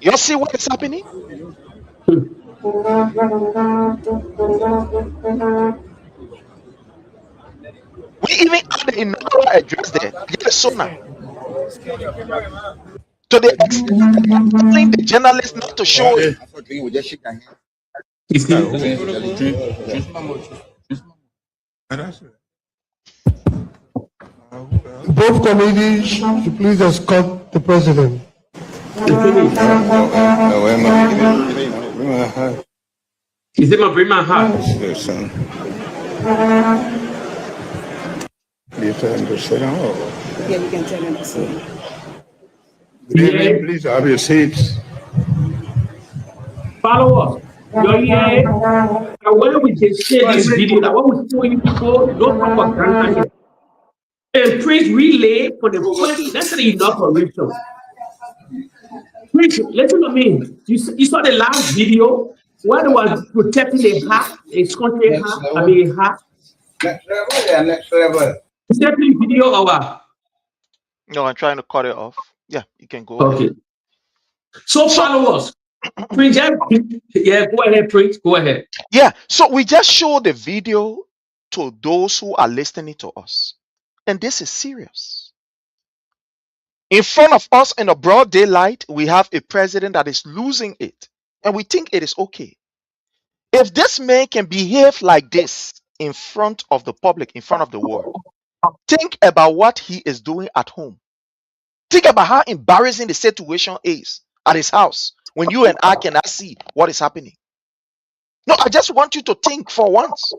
You see what is happening? We even added another address there. To the extent the journalists not to show it. Both committees should please escort the president. Is it my bring my heart? Yes, son. You tell him to sit down. Yeah, we can tell him to sit. Good evening, please have your seats. Follow us. You're here. And when we can share this video, that what we show you before, don't propaganda. And please relay for the first. That's the inauguration. Please listen to me. You saw the last video where they was protecting a hat, a country hat, I mean a hat. Next level. Is that the video or what? No, I'm trying to cut it off. Yeah, you can go. Okay. Ahead. So follow us. Prince, yeah, go ahead, Prince. Go ahead. Yeah, so we just show the video to those who are listening to us. And this is serious. In front of us in the broad daylight, we have a president that is losing it. And we think it is okay. If this man can behave like this in front of the public, in front of the world, think about what he is doing at home. Think about how embarrassing the situation is at his house when you and I cannot see what is happening. No, I just want you to think for once.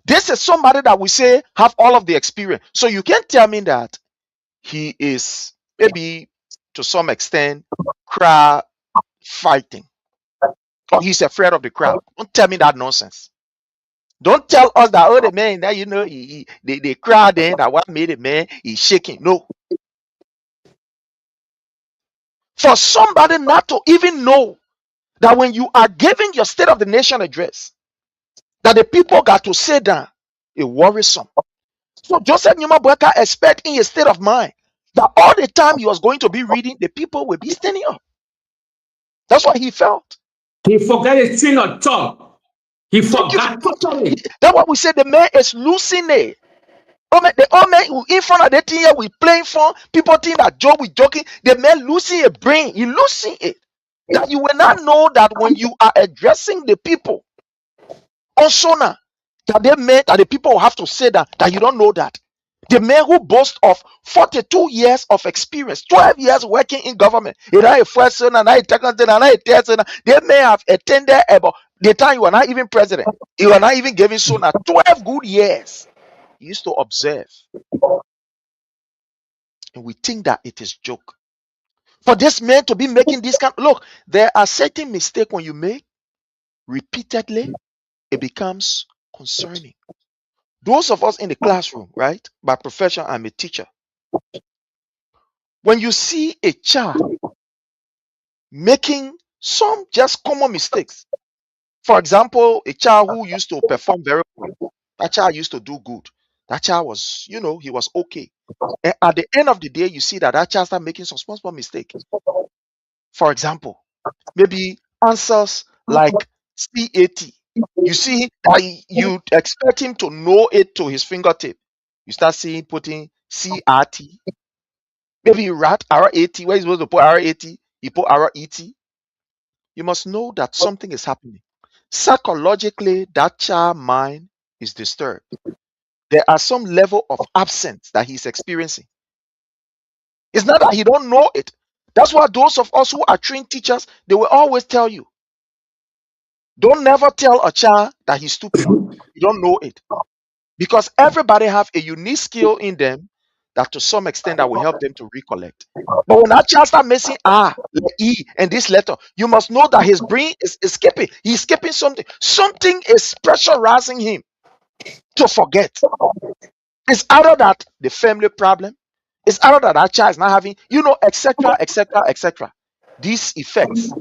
This is somebody that we say have all of the experience. So you can't tell me that he is maybe to some extent crowd fighting. Or he's afraid of the crowd. Don't tell me that nonsense. Don't tell us that, oh, the man, that, you know, the crowd then, that what made the man, he's shaking. No. For somebody not to even know that when you are giving your State of the Nation address, that the people got to sit down, it worrisome. So Joseph Numa Boyka expect in his state of mind that all the time he was going to be reading, the people will be standing up. That's what he felt. He forgot his train of thought. He forgot totally. That's what we said. The man is losing it. The old man who in front of the thing here, we playing fun. People think that Joe we joking. The man losing a brain. He losing it. That you will not know that when you are addressing the people on Sona, that they meant that the people will have to say that you don't know that. The man who boasts of 42 years of experience, 12 years working in government. They may have attended about the time you are not even president. You are not even giving Sona 12 good years. He used to observe. And we think that it is joke. For this man to be making this kind, look, there are certain mistakes when you make repeatedly, it becomes concerning. Those of us in the classroom, right? By profession, I'm a teacher. When you see a child making some just common mistakes, for example, a child who used to perform very well, that child used to do good. That child was, he was okay. And at the end of the day, you see that child start making some small mistakes. For example, maybe answers like CAT. You see that you expect him to know it to his fingertip. You start seeing putting CRT. Maybe RAT, RAT. Where he's supposed to put RAT, he put RET. You must know that something is happening. Psychologically, that child mind is disturbed. There are some level of absence that he's experiencing. It's not that he don't know it. That's why those of us who are trained teachers, they will always tell you, don't never tell a child that he's stupid. You don't know it. Because everybody have a unique skill in them that to some extent that will help them to recollect. But when that child start missing R, E, and this letter, you must know that his brain is skipping. He's skipping something. Something is pressurizing him to forget. It's either that the family problem, it's either that child is not having, etc., etc., etc. These effects.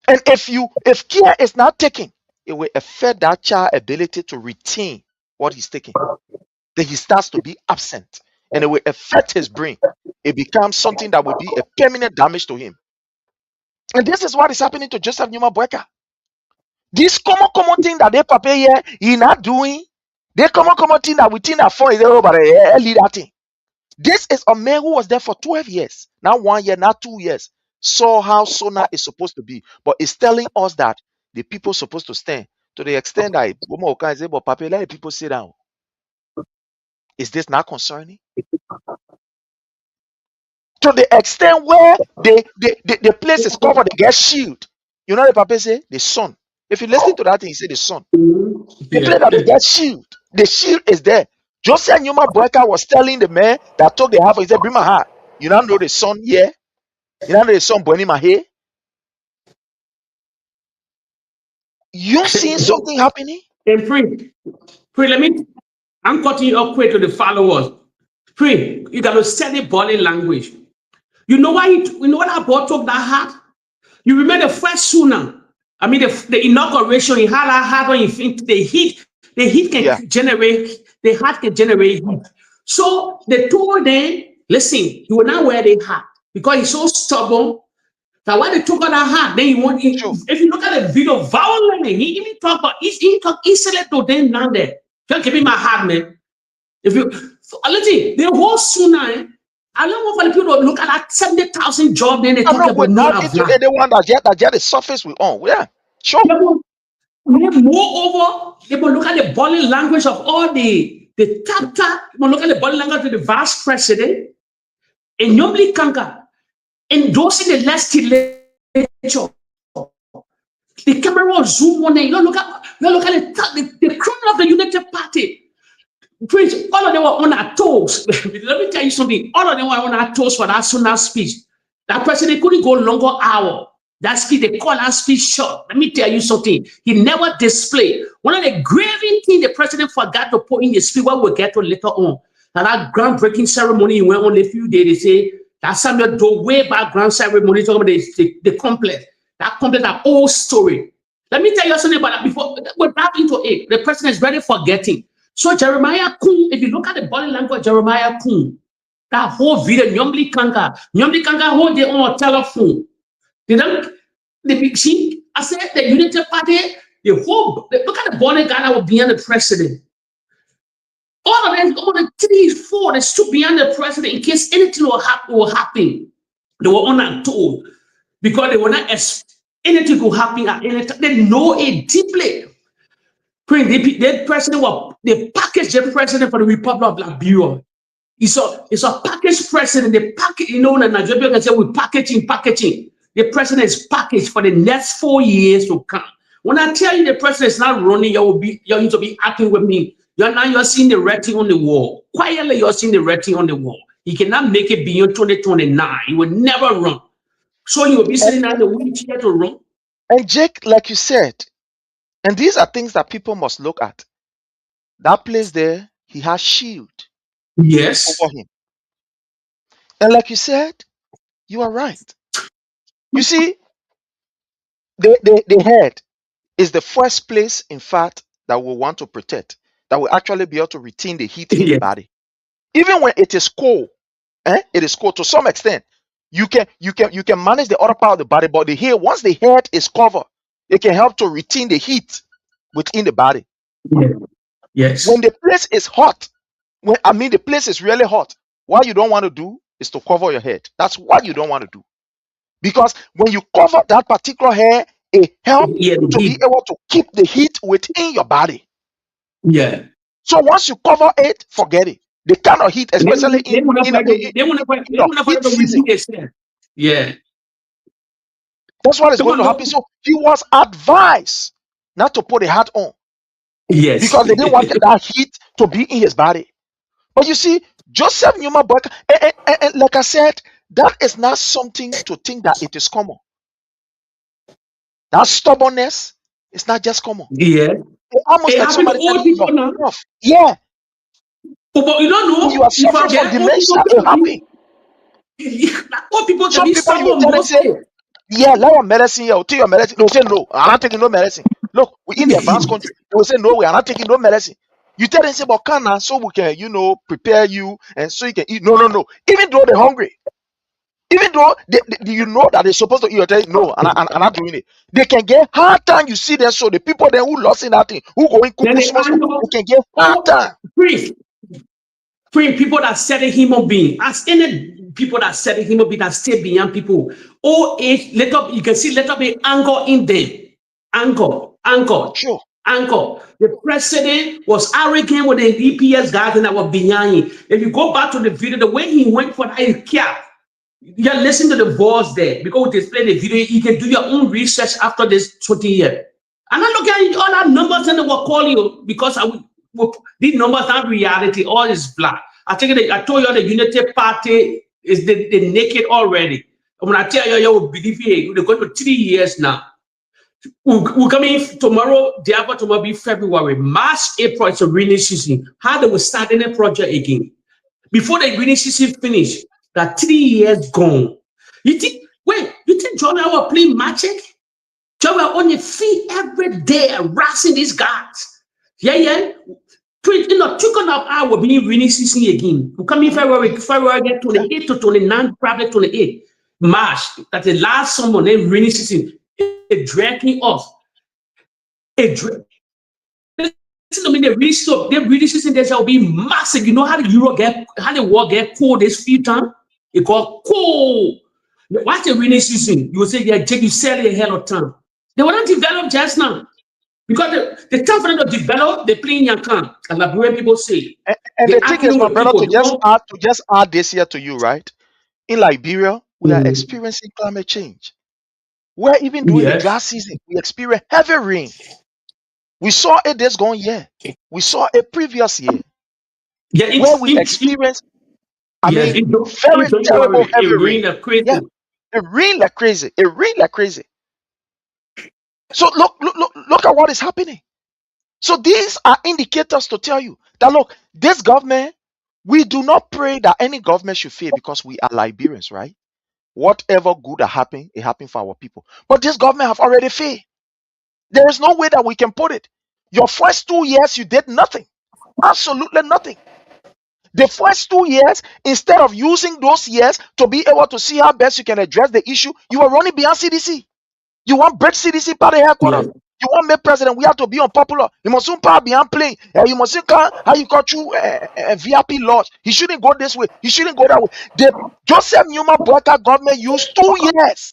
And if care is not taken, it will affect that child's ability to retain what he's taking. Then he starts to be absent, and it will affect his brain. It becomes something that will be a permanent damage to him. And this is what is happening to Joseph Numa Boyka. This common thing that they papa here, he not doing. They common thing that we think that for is lead that thing. This is a man who was there for 12 years, not 1 year, not 2 years. Saw how Sona is supposed to be, but it's telling us that the people supposed to stand to the extent that but papa, let the people sit down. Is this not concerning? To the extent where the place is covered, they get shield. You know what papa say? The sun. If you listen to that thing, he said the sun. The place that they get shield. The shield is there. Joseph Numa Boyka was telling the man that took the half. He said, bring my heart. You don't know the sun here? You don't know the sun burning my hair? You seeing something happening? And pray, I'm cutting you up quick to the followers. Pray, you got to study body language. You know why? You know what that boy took that heart? You remember the first Suna? I mean, the inauguration, he had a heart on his feet. The heat can generate, the heart can generate heat. So they told them, listen, you will not wear the heart because he's so stubborn. That when they took out that heart, then you want, if you look at the video, violently, he even talk about, he talk easily to them down there. Just give me my heart, man. If you, listen, the whole Suna, I don't want for the people to look at that 70,000 job, then they talk about not into anyone that the surface we on. Yeah, sure. Moreover, they will look at the body language of all the tap. They will look at the body language of the vice president, and normally Kanka, endorsing the legislature. The camera will zoom on there. You look at the crown of the United Party. Prince, all of them were on our toes. Let me tell you something. All of them were on our toes for that Sona speech. That president couldn't go longer hour. That speech, they call that speech short. Let me tell you something. He never displayed. One of the graving things the president forgot to put in the speech, what we'll get to later on. That groundbreaking ceremony he went on a few days, they say, that Samuel Doe way back ground ceremony, talking about the complex. That complex, that old story. Let me tell you something about that before we're back into it. The president is really forgetting. So Jeremiah Kun, if you look at the body language of Jeremiah Kun, that whole video, Nyomli Kanka hold their own telephone. See, I said the Unity Party, look at the body guy that was behind the president. All of them, all the 3, 4, they stood behind the president in case anything will happen. They were untold because they were not anything will happen at any time. They know it deeply. The president was the package the president for the Republic of Liberia. It's a package president. The package, in Nigeria can say we packaging. The president is packaged for the next 4 years to come. When I tell you the president is not running, you need to be acting with me. You're seeing the writing on the wall. Quietly, you're seeing the writing on the wall. He cannot make it beyond 2029. He will never run. So he will be sitting in the wheelchair to run. And Jake, like you said, and these are things that people must look at. That place there, he has shield. Yes. Over him. And like you said, you are right. You see, the head is the first place, in fact, that we want to protect, that will actually be able to retain the heat in the body. Even when it is cold, it is cold to some extent. You can manage the other part of the body, but the hair, once the head is covered, it can help to retain the heat within the body. Yes. When the place is hot, the place is really hot, what you don't want to do is to cover your head. That's what you don't want to do. Because when you cover that particular hair, it helps to be able to keep the heat within your body. Yeah. So once you cover it, forget it. The kind of heat, especially in heat season. Yeah. That's what is going to happen. So he was advised not to put a hat on. Yes. Because they didn't want that heat to be in his body. But you see, Joseph Newman Boyka, and like I said, that is not something to think that it is common. That stubbornness is not just common. Yeah. It's almost like somebody telling you, rough. Yeah. But you don't know. You are suffering from dementia. It happens. Some people you tell them, say, yeah, let your medicine here. Take your medicine. They will say, no, I'm not taking no medicine. Look, we're in the advanced country. They will say, no, we are not taking no medicine. You tell them, say, but can so we can, prepare you and so you can eat. No. Even though they're hungry, even though you know that they're supposed to eat, you tell them, no, I'm not doing it. They can get hard time. You see them, so the people then who lost in that thing, who go in cook, they can get hard time. People that study human being, as any people that study human being that stay beyond people, old age, you can see little bit anger in them. Anger. Sure. Anger. The president was arrogant with the EPS guys that were behind him. If you go back to the video, the way he went for that cap, you listen to the voice there because we display the video. You can do your own research after this 20 years. And I look at all that numbers and they will call you because these numbers are reality. All is black. I told you the Unity Party is the naked already. When I tell you will believe it, they're going to 3 years now. We're coming tomorrow. The other tomorrow be February, March, April. It's a rainy season. How they will start in a project again before the rainy season finish? That 3 years gone. You think John will play magic? John will on your feet every day harassing these guys. Yeah. Took enough hour being rainy season again. We come in February 28 to 29, probably 28. March, that's the last summer, then rainy season. It dragging us. Listen to me, the rainy season there shall be massive. You know how the world get cold this few times? It got cold. Watch the rainy season. You will say, yeah, Jake, you sell a hell of time. They will not develop just now. Because the time for them to develop, they play in Yankan, as Liberian people say. And the thing is, my brother, to just add this here to you, right? In Liberia, we are experiencing climate change. Where even during the dry season, we experience heavy rain. We saw it this going year. We saw it previous year. Yeah, where we experienced, very terrible heavy rain. It rained like crazy. So look at what is happening. So these are indicators to tell you that look, this government, we do not pray that any government should fail because we are Liberians, right? Whatever good that happened, it happened for our people. But this government have already failed. There is no way that we can put it. Your first 2 years, you did nothing. Absolutely nothing. The first 2 years, instead of using those years to be able to see how best you can address the issue, you are running beyond CDC. You want break CDC party headquarters. You want make president, we have to be unpopular. You must soon power beyond playing. You must soon how you got through VIP laws. He shouldn't go this way. He shouldn't go that way. The Joseph Newman Boyka government used 2 years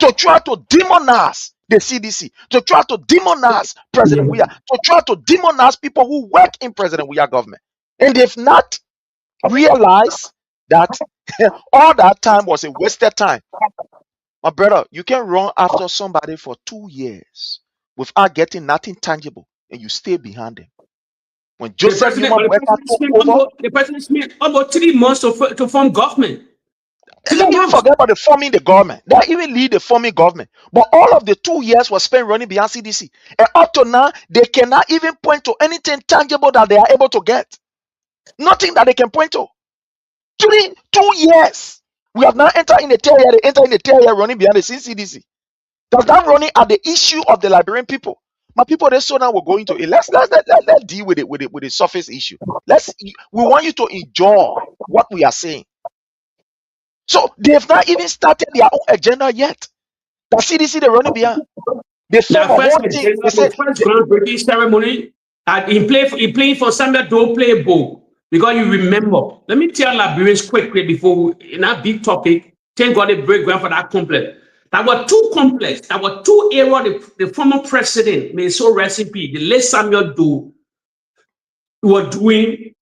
to try to demonize the CDC, to try to demonize President Weah, to try to demonize people who work in President Weah government. And they've not realized that all that time was a wasted time. My brother, you can run after somebody for 2 years without getting nothing tangible, and you stay behind them. When Joseph Newman the president spent almost 3 months to form government. Don't even forget about the forming the government. They even lead the forming government. But all of the 2 years was spent running behind CDC. And up to now, they cannot even point to anything tangible that they are able to get. Nothing that they can point to. 2 years. We have now entered in the 3rd year. They enter in the 3rd year running behind the CDC. Does that running at the issue of the Liberian people? My people, they so now we're going to it. Let's deal with the surface issue. We want you to enjoy what we are saying. So they've not even started their own agenda yet. The CDC they're running behind. They said the first groundbreaking ceremony. He played for Samuel Doe play ball because you remember. Let me tell Liberians quickly before in that big topic. Thank God they break ground for that complex. There were 2 complexes. There were 2 areas the former president, may so rest in peace, the late Samuel Doe, were doing.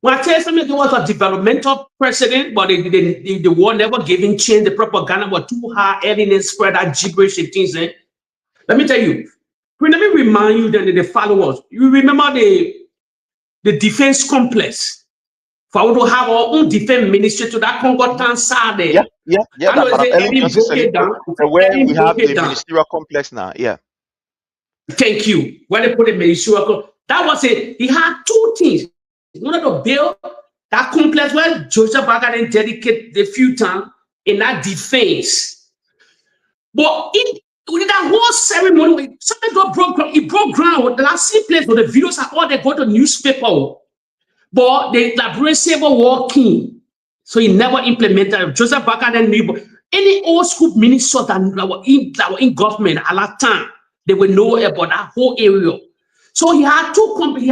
When I tell you something, he was a developmental president, but the war never gave him change. The propaganda was too high, everything spread that gibberish and things. Let me tell you, let me remind you that the followers. You remember the defense complex. For us to have our own defense ministry to that Congo town side there. Yeah. Where we have the ministerial complex now. Yeah. Thank you. Where they put the ministerial, that was it. He had 2 things. He wanted to build that complex where Joseph Baker then dedicated the few times in that defense. But with that whole ceremony, something broke ground. The last place where the videos are all they go to newspaper. But the Liberian Civil War king, so he never implemented. Joseph Baker then knew any old school ministers that were in government at that time, they would know about that whole area. So he had 2 companies.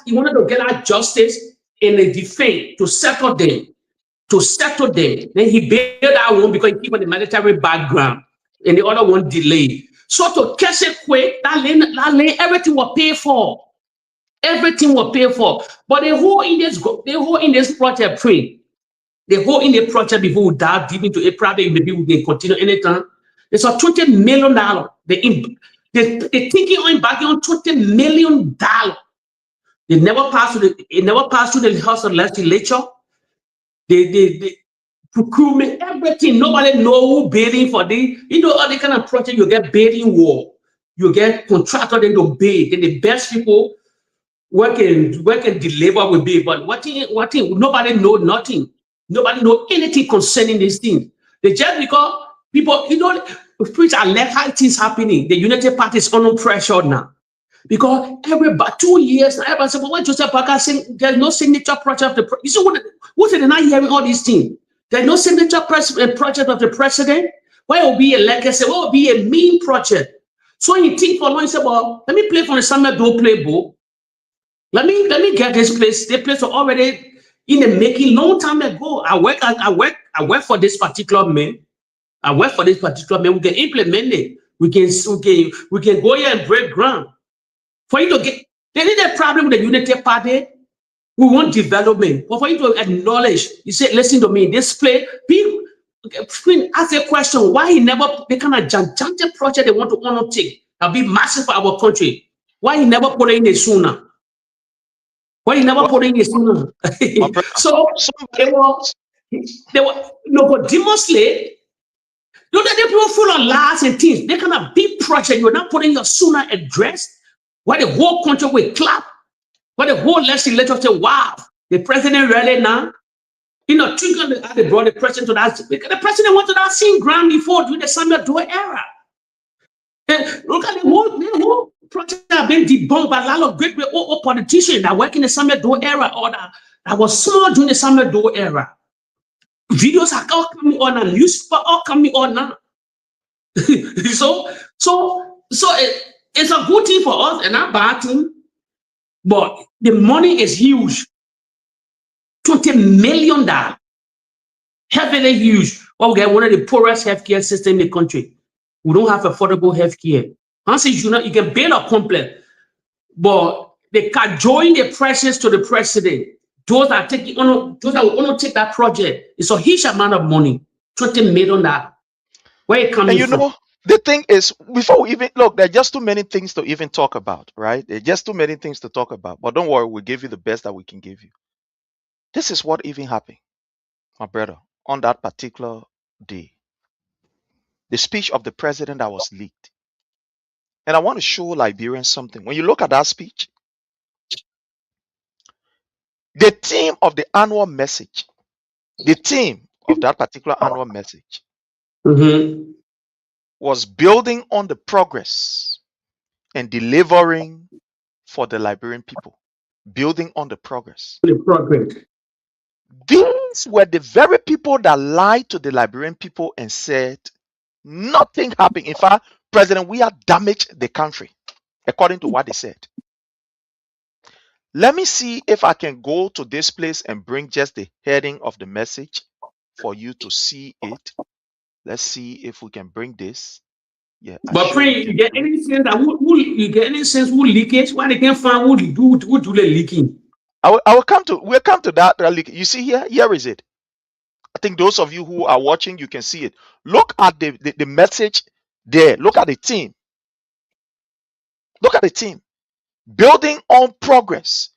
He wanted to get that justice in the defense to settle them. Then he built that one because he kept the military background, and the other one delayed. So to catch it quick, that lane, everything was paid for. Everything was paid for. But the whole in this project, the whole in the project before we dive deep into it, probably maybe we can continue anytime. It's a $20 million. They're thinking on back on $20 million. It never passed through the House of Legislature. The procurement, everything. Nobody know who bidding for the. Other kind of project you get bidding war. You get contractor then to bid. Then the best people working deliver will be. But what thing? Nobody know nothing. Nobody know anything concerning these things. They just because people, which are left how things happening. The United Party is under pressure now. Because about 2 years, everybody said, well, why Joseph Baker saying there's no signature project of the president? You see what they're not hearing all these things? There's no signature project of the president. Why will be a legacy? What will be a mean project? So you think for long, you say, well, let me play for the Samuel Doe playbook. Let me get this place. This place was already in the making long time ago. I work for this particular man. We can implement it. We can go here and break ground. For you to get, there is a problem with the Unity Party. We want development. But for you to acknowledge, you say, listen to me, this play, people ask a question, why he never, the kind of gigantic project they want to undertake, that'll be massive for our country. Why he never put it in the sooner? Why he never put it in the sooner? So, they were but demonstrate. Look at the people full of lies and things. They kind of big project. You're not putting your sooner address. Why the whole country will clap. Why the whole legislature say, wow, the president really now. Thinking they brought the president to that. The president went to that same ground before during the Samuel Doe era. And look at the whole project have been debunked by a lot of great politicians that work in the Samuel Doe era or that was small during the Samuel Doe era. Videos are all coming on and newspaper all coming on now. So it's a good thing for us and not bad thing, but the money is huge. $20 million, heavily huge. Well, we get one of the poorest healthcare systems in the country. We don't have affordable health care. You can build a complex, but they can join the presence to the president. Those that will only take that project. It's a huge amount of money, $20 million. Where it coming And from? the thing is, before we even look, there are just too many things to even talk about, right? There are just too many things to talk about. But don't worry, we'll give you the best that we can give you. This is what even happened, my brother, on that particular day. The speech of the president that was leaked. And I want to show Liberians something. When you look at that speech, the theme of the annual message, the theme of that particular annual message was building on the progress and delivering for the Liberian people. Building on the progress. These were the very people that lied to the Liberian people and said nothing happened. In fact, President Weah damaged the country, according to what they said. Let me see if I can go to this place and bring just the heading of the message for you to see it. Let's see if we can bring this. Yeah. But Prince, you get any sense that who leakage? Why they can't find who do the leaking? We'll come to that leak. You see here? Here is it. I think those of you who are watching, you can see it. Look at the message there. Look at the team. Look at the team. Building on progress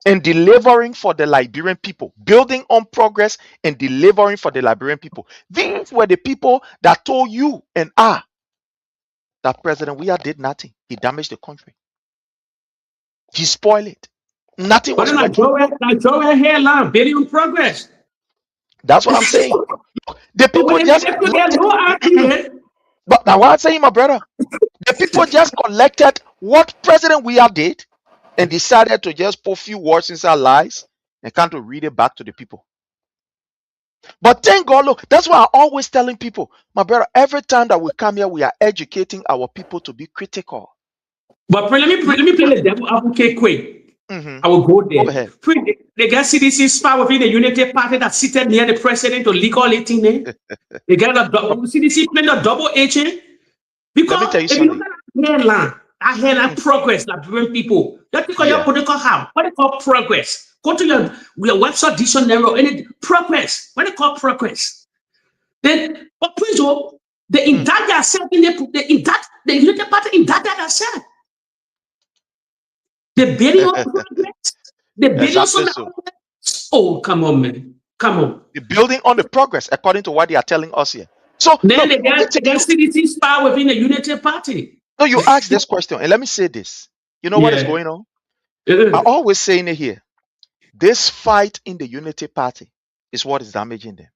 and delivering for the Liberian people. Building on progress and delivering for the Liberian people. These were the people that told you and I that President Weah did nothing. He damaged the country. He spoiled it. Nothing was Nigeria hairline, building on progress. That's what I'm saying. The people just but now what I'm saying, my brother, the people just collected what President Weah did and decided to just put few words inside lies and come to read it back to the people. But thank God, look, that's why I'm always telling people, my brother, every time that we come here, we are educating our people to be critical. But let me play the devil advocate quick. I will go there. Go ahead. They got CDC spy within the Unity Party that seated near the president to leak all 18 there. They got a CDC playing a double agent. Because let me tell you if you look at that headline progress, like people, that's because your political how. What they call progress. Go to your website dictionary or any progress. What they call progress. Then, but please, they indict themselves in the Unity Party indict themselves. The building of progress. The building exactly Oh, come on, man. Come on. The building on the progress, according to what they are telling us here. So then they got CDC spy within the Unity Party. No, you ask this question, and let me say this. You know what is going on? I'm always saying it here. This fight in the Unity Party is what is damaging them.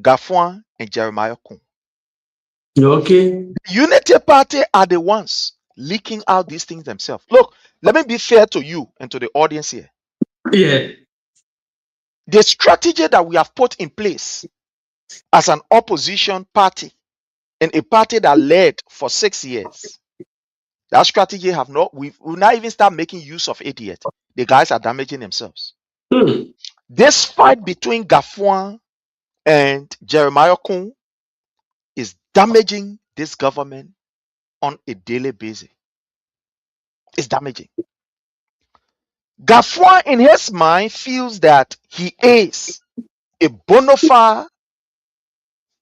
Gafuan and Jeremiah Kun. Okay. The Unity Party are the ones leaking out these things themselves. Look, let me be fair to you and to the audience here. Yeah. The strategy that we have put in place as an opposition party and a party that led for 6 years, that strategy we've not even start making use of it yet. The guys are damaging themselves. This fight between Gafuan and Jeremiah Kun is damaging this government on a daily basis. It's damaging. Gafuan in his mind feels that he is a bona fide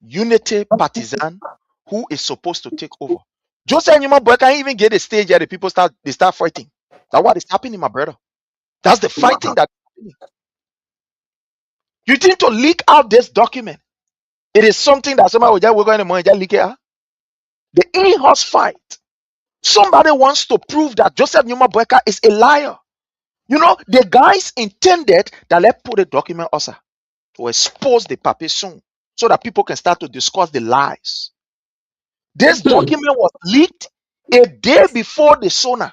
Unity partisan who is supposed to take over. Joseph Nyuma can't even get a stage where the people start fighting. That's what is happening, my brother. That's the fighting that's happening. You think to leak out this document, it is something that somebody will just work on the money, just leak it out. The in-house fight. Somebody wants to prove that Joseph Nyuma is a liar. You know, the guys intended that let's put a document also to expose the paper soon so that people can start to discuss the lies. This document was leaked a day before the SONA.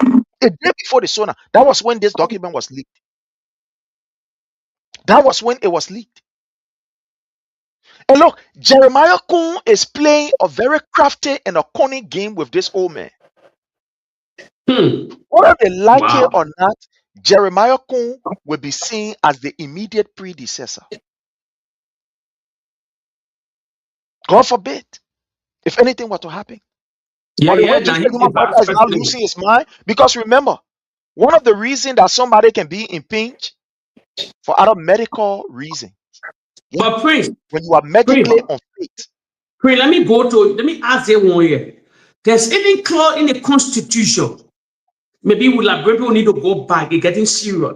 A day before the SONA. That was when this document was leaked. That was when it was leaked. And look, Jeremiah Kun is playing a very crafty and a cunning game with this old man. Whether they like it or not, Jeremiah Kun will be seen as the immediate predecessor. God forbid. if anything were to happen. Yeah, Or the yeah. way Now Joseph he's the Nima vice Bata is now president. losing his mind. Because remember, one of the reasons that somebody can be impeached for other medical reasons. Yeah. But Prince, When you are medically unfit. Prince, let me ask you one here. There's any clause in the Constitution? Maybe we like people need to go back. It's getting serious.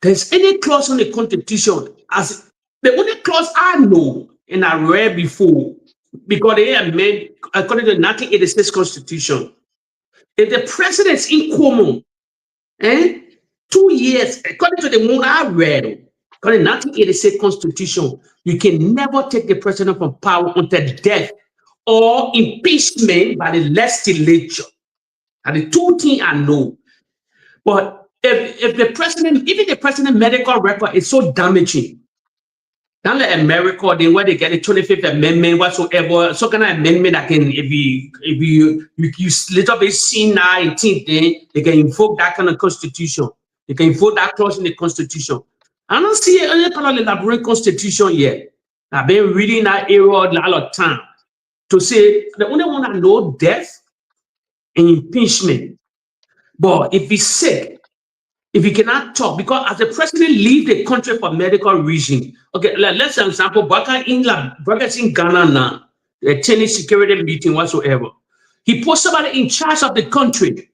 There's any clause in the Constitution as the only clause I know and I read before, because they are made according to the 1986 Constitution. If the president's in common, 2 years, according to the one I read, according to the 1986 Constitution, you can never take the president from power until death or impeachment by the legislature. And the two things I know. But if the president, even the president's medical record is so damaging, not like America, then where they get the 25th Amendment, whatsoever, so kind of amendment that can, if you little bit seen now, then they can invoke that kind of constitution. They can invoke that clause in the Constitution. I don't see any kind of elaborate constitution yet. I've been reading that era a lot of time to say the only one I know death and impeachment. But if he's sick, if he cannot talk, because as the president leave the country for medical reason, okay, let's say example, Baka in Ghana now, attending security meeting whatsoever. He put somebody in charge of the country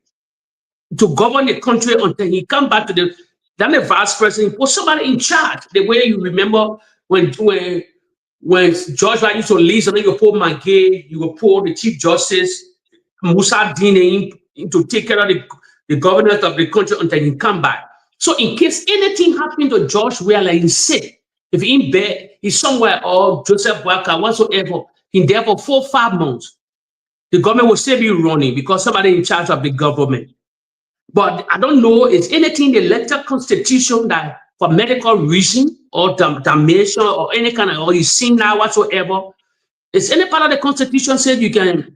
to govern the country until he come back to the vice president. He put somebody in charge. The way you remember when George White used to leave, so then you put Magay, you will put the Chief Justice Musa Dine in to take care of the governance of the country until he come back. So in case anything happened to George Weah, like he's sick, if he's in bed, he's somewhere, or Joseph Boakai, whatsoever, in there for 4 or 5 months, the government will still be running because somebody in charge of the government. But I don't know, is anything in the electoral constitution that for medical reason or damnation or any kind of, or you sin now whatsoever, is any part of the constitution said you can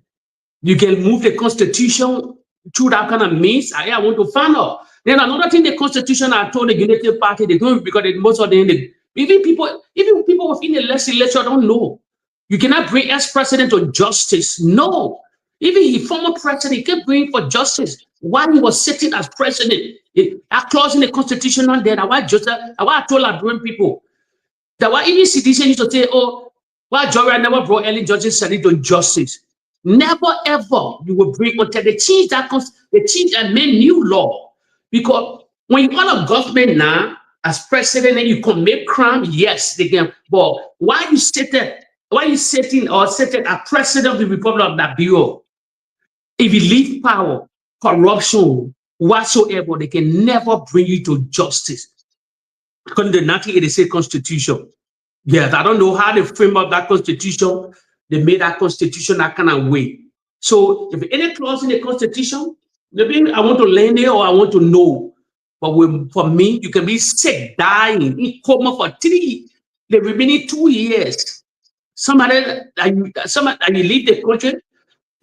move the constitution through that kind of means? I want to find out. Then another thing, the constitution, I told the Unity Party, they don't, because most of them, even people within the legislature don't know. You cannot bring ex-president to justice. No. Even the former president, he can't bring for justice while he was sitting as president. That clause in the constitution on there, why I told Liberian people that why even citizens used to say, oh, why Joria never brought Ellen Johnson Sirleaf to justice. Never ever you will bring until they change that, they change and make new law. Because when you are a government now, as president and you commit crime, yes, they can. But why you sitting as president of the Republic of that bureau? If you leave power, corruption, whatsoever, they can never bring you to justice. According to the 1986 Constitution. Yes, I don't know how they frame up that Constitution. They made that Constitution that kind of way. So if any clause in the Constitution, maybe I want to learn it or I want to know. But for me, you can be sick, dying, in coma for the remaining 2 years. Somebody you leave the country,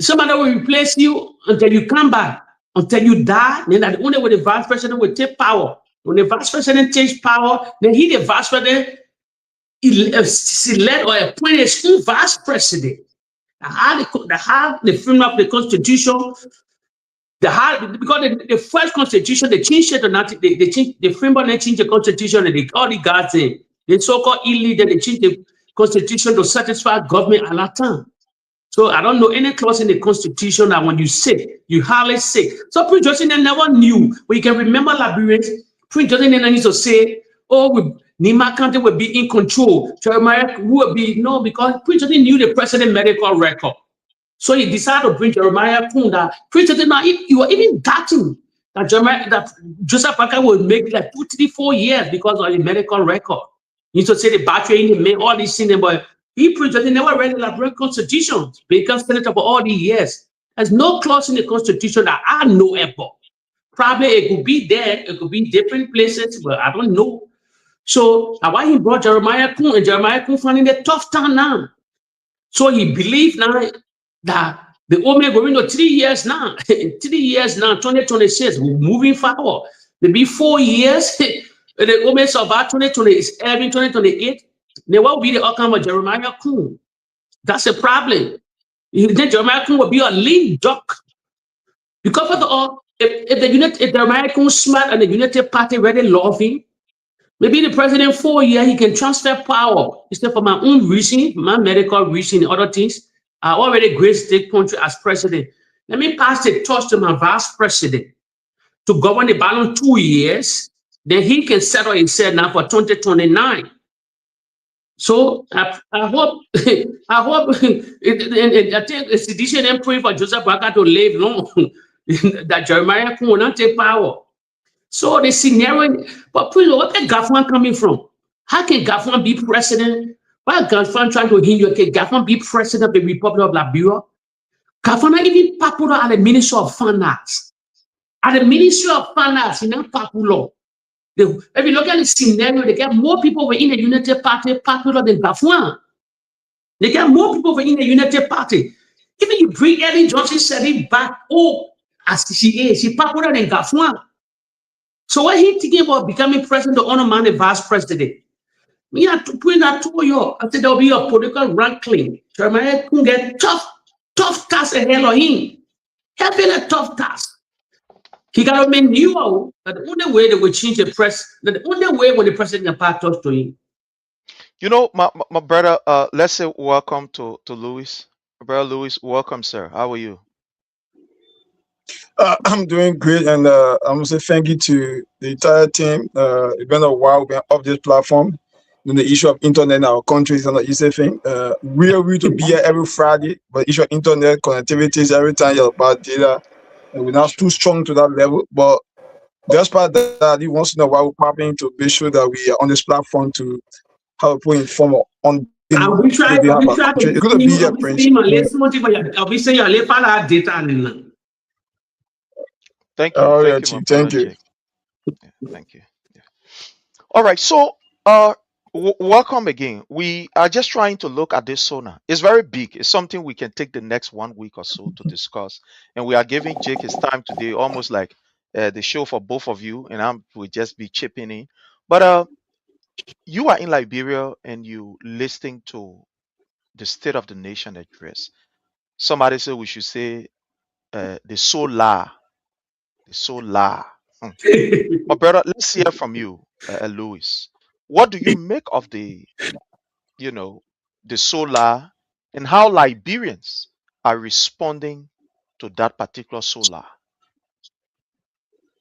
somebody will replace you until you come back, until you die. Then the only way the vice president will take power. When the vice president takes power, then the vice president select or appoint his own vice president. The frame of the Constitution, because the first Constitution, they changed it or not, they changed the framework, they changed the Constitution, and they call the guards in. The so-called illegal, they changed the Constitution to satisfy government at that time. So I don't know any clause in the Constitution that when you sick, you hardly sick. So Prince Johnson never knew. But you can remember Liberians, Prince Johnson used to say, oh, Nima County will be in control. Jeremiah will be, no, because Prince Johnson knew the president medical record. So he decided to bring Jeremiah Kun that Prince Johnson, you were even doubting that Joseph Boakai would make like 2, 3, 4 years because of the medical record. He used to say the battery in the mail, all these things, but Prince Johnson never read the Liberian Constitution, became senator for all these years. There's no clause in the Constitution that I know about. Probably it could be there, it could be in different places, but I don't know. So why he brought Jeremiah Kun, and Jeremiah Kun finding a tough time now. So he believed now that the Omega going to 3 years now, 3 years now, 2026, we're moving forward. Maybe 4 years, the Omega about 2027, 2028, there will be the outcome of Jeremiah Kun. That's a problem. Then Jeremiah Kun will be a lead duck. Because of the all, if the American smart and the United Party really love him, maybe the president 4 years he can transfer power instead for my own reason, my medical reason, and other things. I already graced the country as president. Let me pass the torch to my vice president to govern the balance 2 years. Then he can settle himself now for 2029. So I hope I hope I think the decision and pray for Joseph Boakai to live long. That Jeremiah will not take power. So the scenario, but please, what is Gafan coming from? How can Gafan be president? Why is Gafan trying to hinder? Can Gafan be president of the Republic of Liberia? Gafan not even popular at the Ministry of Finance. At the Ministry of Finance, he's not popular. If you look at the scenario, they get more people within the United Party popular than Gafan. They get more people within the United Party. Even you bring Ellen Johnson said it back, as she is, she's popular than Gafan. So what he thinking about becoming president, the honor man, the vice president? Me, I put that to you. I said there'll be a political rankling. Jeremiah can get tough task ahead of him. Having a tough task. He got to make new that the only way they will change the press, that the only way when the president part talks to him. You know, my brother, let's say welcome to Louis. Brother Louis, welcome, sir. How are you? I'm doing great, and I want to say thank you to the entire team. It's been a while we've been off this platform. The issue of internet in our country is not an easy thing. We are ready to be here every Friday, but the issue of internet connectivity is every time you're about data, and we're not too strong to that level. But despite that, once in a while, we're popping to be sure that we are on this platform to help people inform on. I'll be trying to data. Thank you. Thank you. Thank you. Yeah. All right. So, welcome again. We are just trying to look at this sonar. It's very big. It's something we can take the next 1 week or so to discuss. And we are giving Jake his time today, almost like the show for both of you. And will just be chipping in. But you are in Liberia and you listening to the State of the Nation address. Somebody said we should say the solar. My brother, let's hear from you, Louis. What do you make of the solar and how Liberians are responding to that particular solar?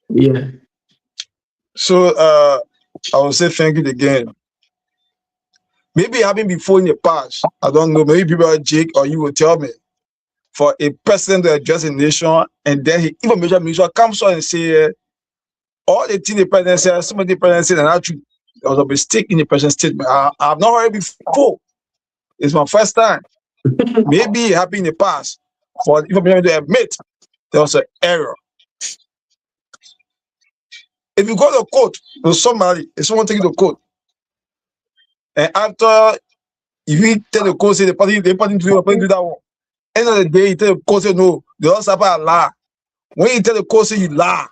Yeah. So I will say thank you again. Maybe having before in the past, I don't know, maybe people like Jake or you will tell me, for a president to address a nation, and then he even major minister comes on and say, all the things the president said, some of the president said, and actually there was a mistake in the president's statement. I have not heard it before. It's my first time. Maybe it happened in the past for the information to admit there was an error. If you go to court with somebody, if someone takes the court, and after you tell the court, say the party do that one. End of the day, you tell the court, say no, they also have a lie. When you tell the court, say you lie,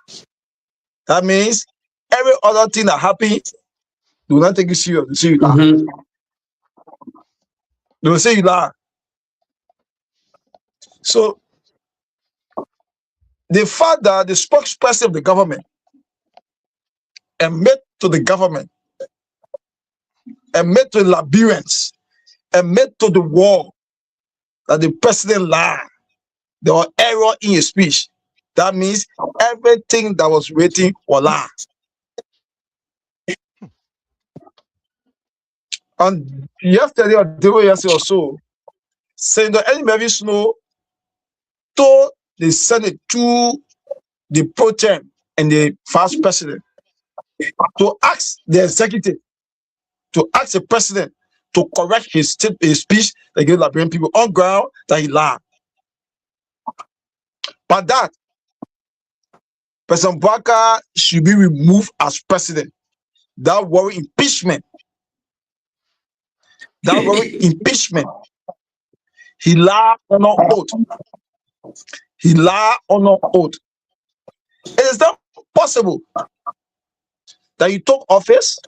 that means every other thing that happens, they will not take you serious. They say you lie. They will say you lie. So the fact that the spokesperson of the government admit to the government, admit to the Liberians, admit to the world that the president lied, there was error in his speech. That means everything that was written was lie. And yesterday or the day yesterday or so, Senator Eddie Murphy Snow told the Senate to the pro tem and the vice president to ask the executive, to ask the president to correct his speech against Liberian people on ground that he lied. But that President Boakai should be removed as president. That worry impeachment. That worry impeachment. He lied on an oath. He lied on an oath. It is not possible that you took office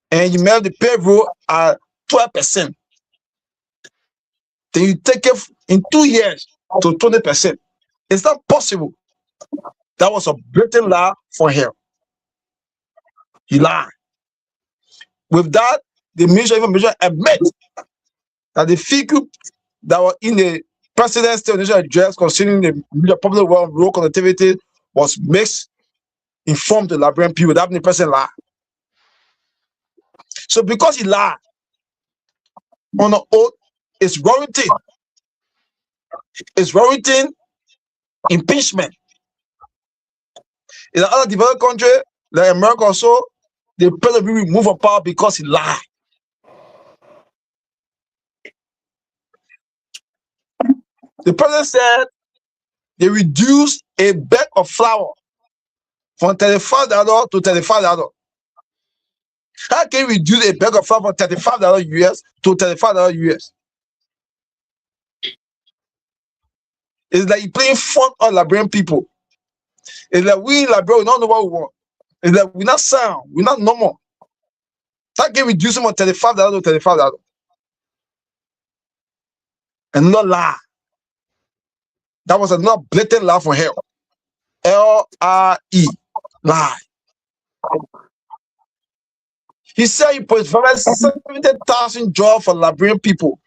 and you made the payroll at 12%. then you take it in 2 years to 20%. It's not possible. That was a blatant lie for him. He lied. With that, the Ministry of Information admit that the figure that were in the President's initial address concerning the public road connectivity was misinformed to Liberian people. That the person lied. So because he lied on the oath, it's warranting impeachment. In other developed country, like America or so, the president will be removed from power because he lied. The president said they reduced a bag of flour from $35 to $35. How can you reduce a bag of flour from $35 US to $35 US? It's like you're playing fun on Liberian people. It's like we in Liberia, we don't know what we want. It's like we're not sound, we're not normal. How can you reduce them from $35 to $35? And not lie. That was another blatant lie for hell. L-I-E. Lie. He said he provided 70,000 jobs for Liberian people.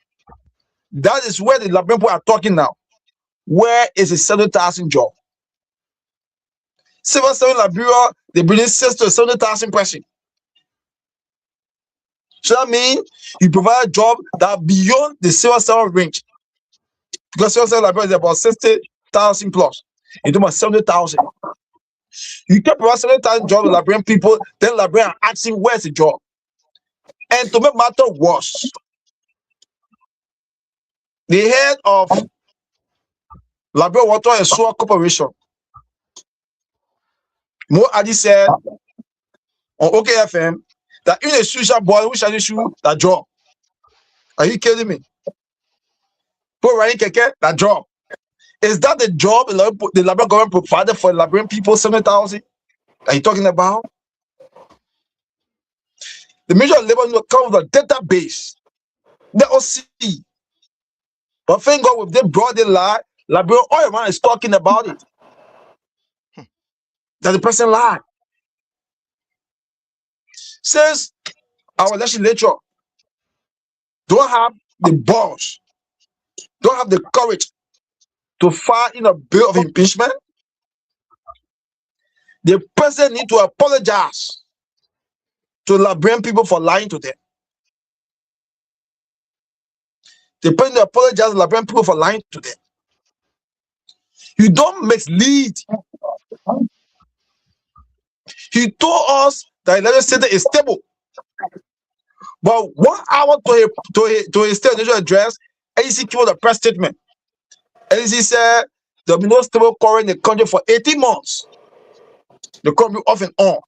That is where the Liberian people are talking now. Where is the 70,000 job? Civil service in Liberia, they bring 60,000 to 70,000 person. So that means you provide a job that are beyond the civil service range. Because civil service in Liberia is about 60,000 plus. You do about 70,000. You can provide 70,000 jobs to Liberian people, then Liberian are asking where's the job. And to make matter worse, the head of Liberia Water and Sewer Corporation, Mo Adi, said on OKFM that in a social boy who shall issue that job. Are you kidding me? Put running keke, that job. Is that the job the Liberian government provided for Liberian people, 70,000? Are you talking about? The Ministry of Labor will come with a database. Let us see. But thank God, if they brought the lie, Liberian oil man is talking about it. That the person lied. Says our legislature don't have the balls, don't have the courage to file in a bill of impeachment. The president need to apologize to Liberian people for lying to them. The president apologize to Liberian people for lying to them. You don't mislead. He told us that the legislature is stable. But 1 hour to his state initial address, AEC came with a press statement. AEC said there will be no stable current in the country for 18 months. The country off and on.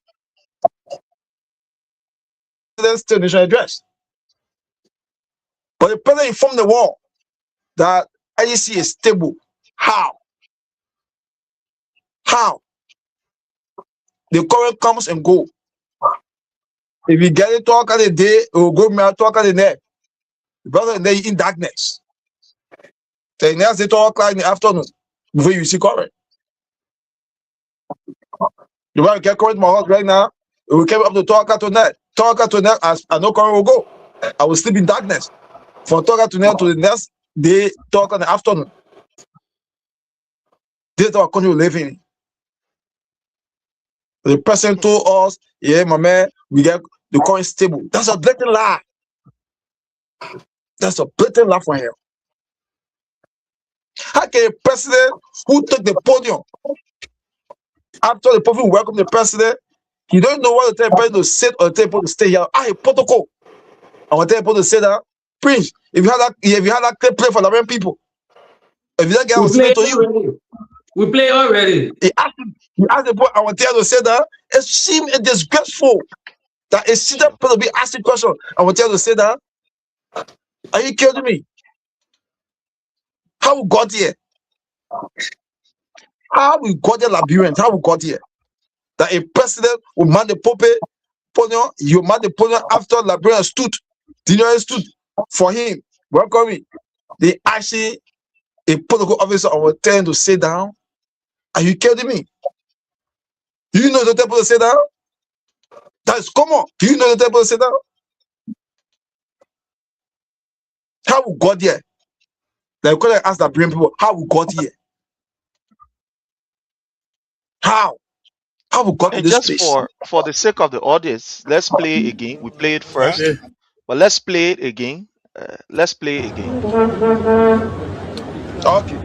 The state initial address. But the president informed the world that AEC is stable. How? How? The current comes and go. If you get it talk at the day, it will go talk at the night. Brother, they in darkness. The next day talk like in the afternoon before you see current. You want to get current in my house right now? It will come up to talk at tonight. Talk at tonight as I know current will go. I will sleep in darkness. From talk at tonight to the next day, talk in the afternoon. This is our country we live in. The person told us, yeah, my man, we get the current stable. That's a blatant lie. That's a blatant lie for him. How can a president who took the podium after the people welcome the president, he don't know what to tell the president to sit or tell people to stay here? A protocol. I want to tell people to say that, Prince, if you have that clip play for the Liberian people, if you don't get to you. We play already. He asked the boy, I want to say that it seems disgraceful that a sitting person be asking question. I want to say that. Are you kidding me? How we got here? How we got the Liberians? How we got here? That a president will man the podium, you man the podium after Liberian stood, the stood for him. Welcome me. They actually, a protocol officer will tell him to sit down. Are you kidding me? Do you know the table to sit down? That is common. Do you know the table to sit down? How we got here? Like, when I ask that brain people, how we got here? How? How we got to And this just place? for the sake of the audience, let's play again. We play it first, but let's play it again. Let's play again. Okay.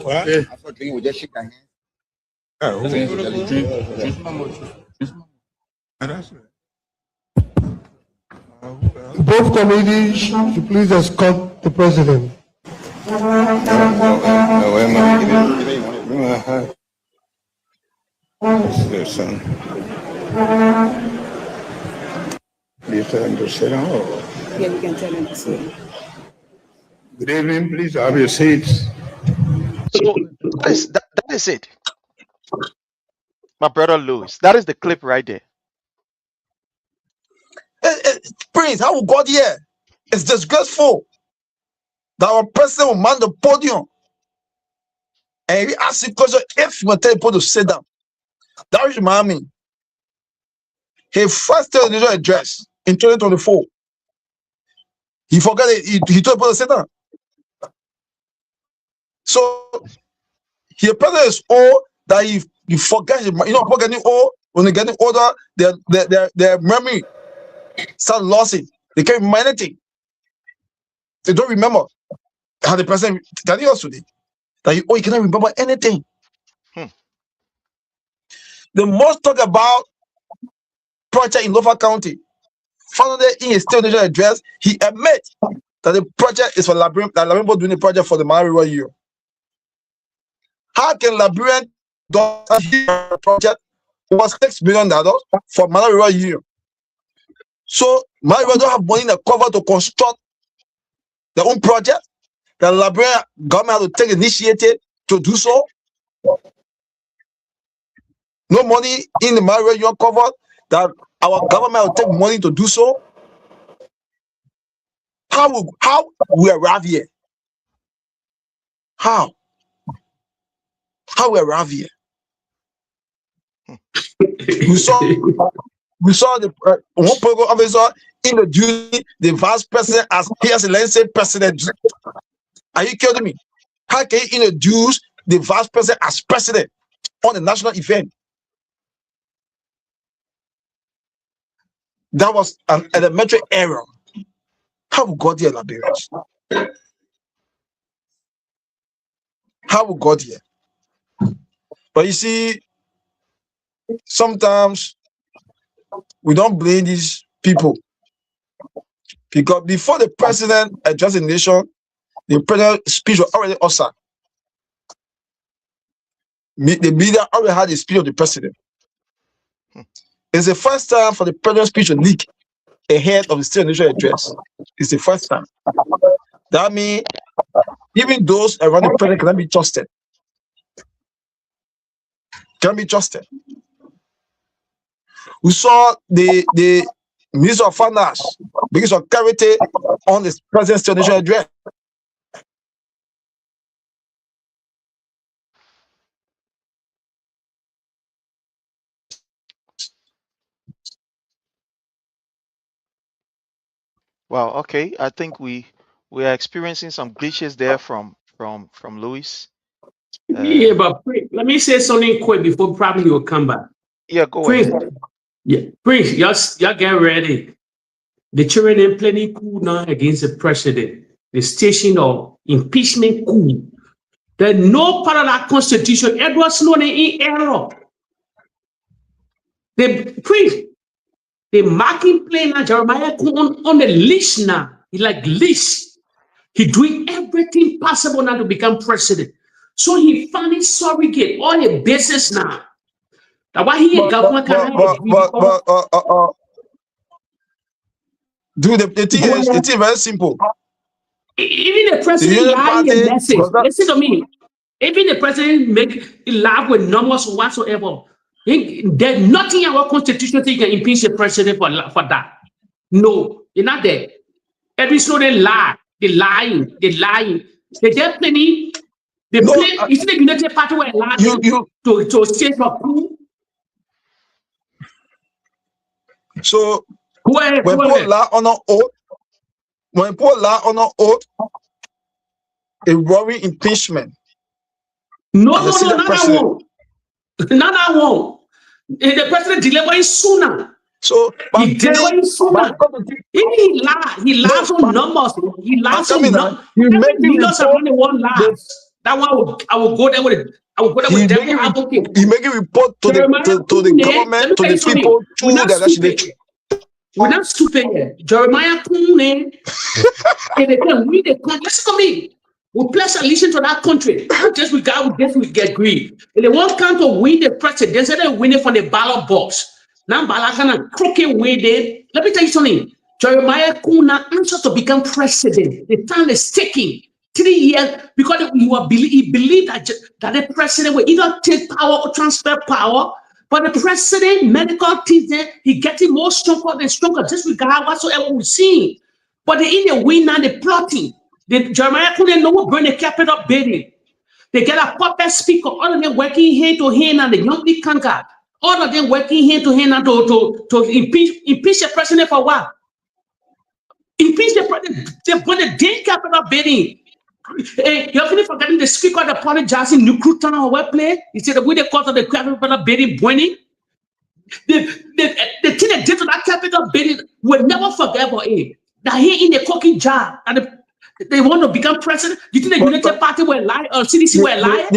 What? I thought we would just shake hands. Both committees should please escort the president. Listen. You tell him to sit down. Yeah, we can tell him to sit. Good evening, please have your seats. So that is it. My brother Louis. That is the clip right there. Prince, how we got here? It's disgraceful that our president will man the podium and he asks the question if you want to tell people to sit down. That was remind me. His first television address in 2024. He forgot it. He told people to sit down. So he president is old that he forget. You know, people getting old. When they're getting older, their memory start losing. They can't remember anything. They don't remember how the president telling us today that you cannot remember anything. The most talk about project in Lofa County. Finally, in his state address, he admits that the project is for Liberian, that Liberian doing the project for the Malawi River year. How can Liberian do a project over $6 billion for Malawi River year? So Malawi River don't have money in the cover to construct their own project. The Liberian government has to take initiative to do so. No money in the Malawi River cover that our government will take money to do so. How we arrive here? How we arrive here? We saw the one program officer introducing the vice president as His Excellency President. Are you kidding me? How can you introduce the vice president as president on a national event? That was an elementary error. How we got here, Liberians? How we got here? But you see, sometimes we don't blame these people because before the president addressed the nation, the president's speech was already awesome. The media already had the speech of the president. It's the first time for the president's speech to leak ahead of the state nation address. It's the first time. That means even those around the president cannot be trusted. Can be trusted. We saw the Minister of Finance, Minister of Charity on the president's state nation address. Wow. Okay. I think we are experiencing some glitches there from Louis. Yeah, but let me say something quick before probably you'll come back. Yeah, go Prince, ahead. yeah, Prince, y'all get ready. The children in plenty coup now against the president. The station of impeachment coup. There's no part of that constitution. Edward Snowden in error. The marking plane now, Jeremiah on the list now. He like list. He doing everything possible now to become president. So he finally surrogate all the business now. That's why he government dude, the thing is very simple. Even the president lying in message. Listen to me. Even the president make laugh with numbers whatsoever. There's nothing in our constitution that can impeach the president for that. No, you're not there. Every student lie. They're lying. They're lying. They just plenty. They play. It's the United Party where lie to state for coup. So when people lie on an oath, a worry impeachment. No, not that one. Not that one. The president delivering sooner. So he delivering sooner. He lies on numbers. He lies on numbers. Leaders are only one lies. That one I will go there with it. I will go there with devil advocate. He make a report to the government, to the people, we're not stupid here. Jeremiah Kune. Listen to me. We pledge allegiance to that country. Not just with God, we get greed. And they want to win the president. They said they win it from the ballot box. Now ballot kind of crooked way there. Let me tell you something. Jeremiah Kuna answers to become president. The time is ticking. 3 years because he believed that the president will either take power or transfer power. But the president, medical team, he getting more stronger and stronger. Just regard whatsoever we see. But they in the win now, they're plotting. Jeremiah couldn't know what burn the Capitol building. They get a puppet speaker, all of them working hand to hand, and the young big conquer. All of them working hand to hand and to impeach the president for what? Impeach the president. They burn the damn Capitol building. You're really forgetting the speaker that apologized in Nukrutan or what play? He said the way they called the Capitol building burning. The thing they did to that Capitol building will never forget about it. That he in the cookie jar and they want to become president. You think the United Party will lie or CDC will lie?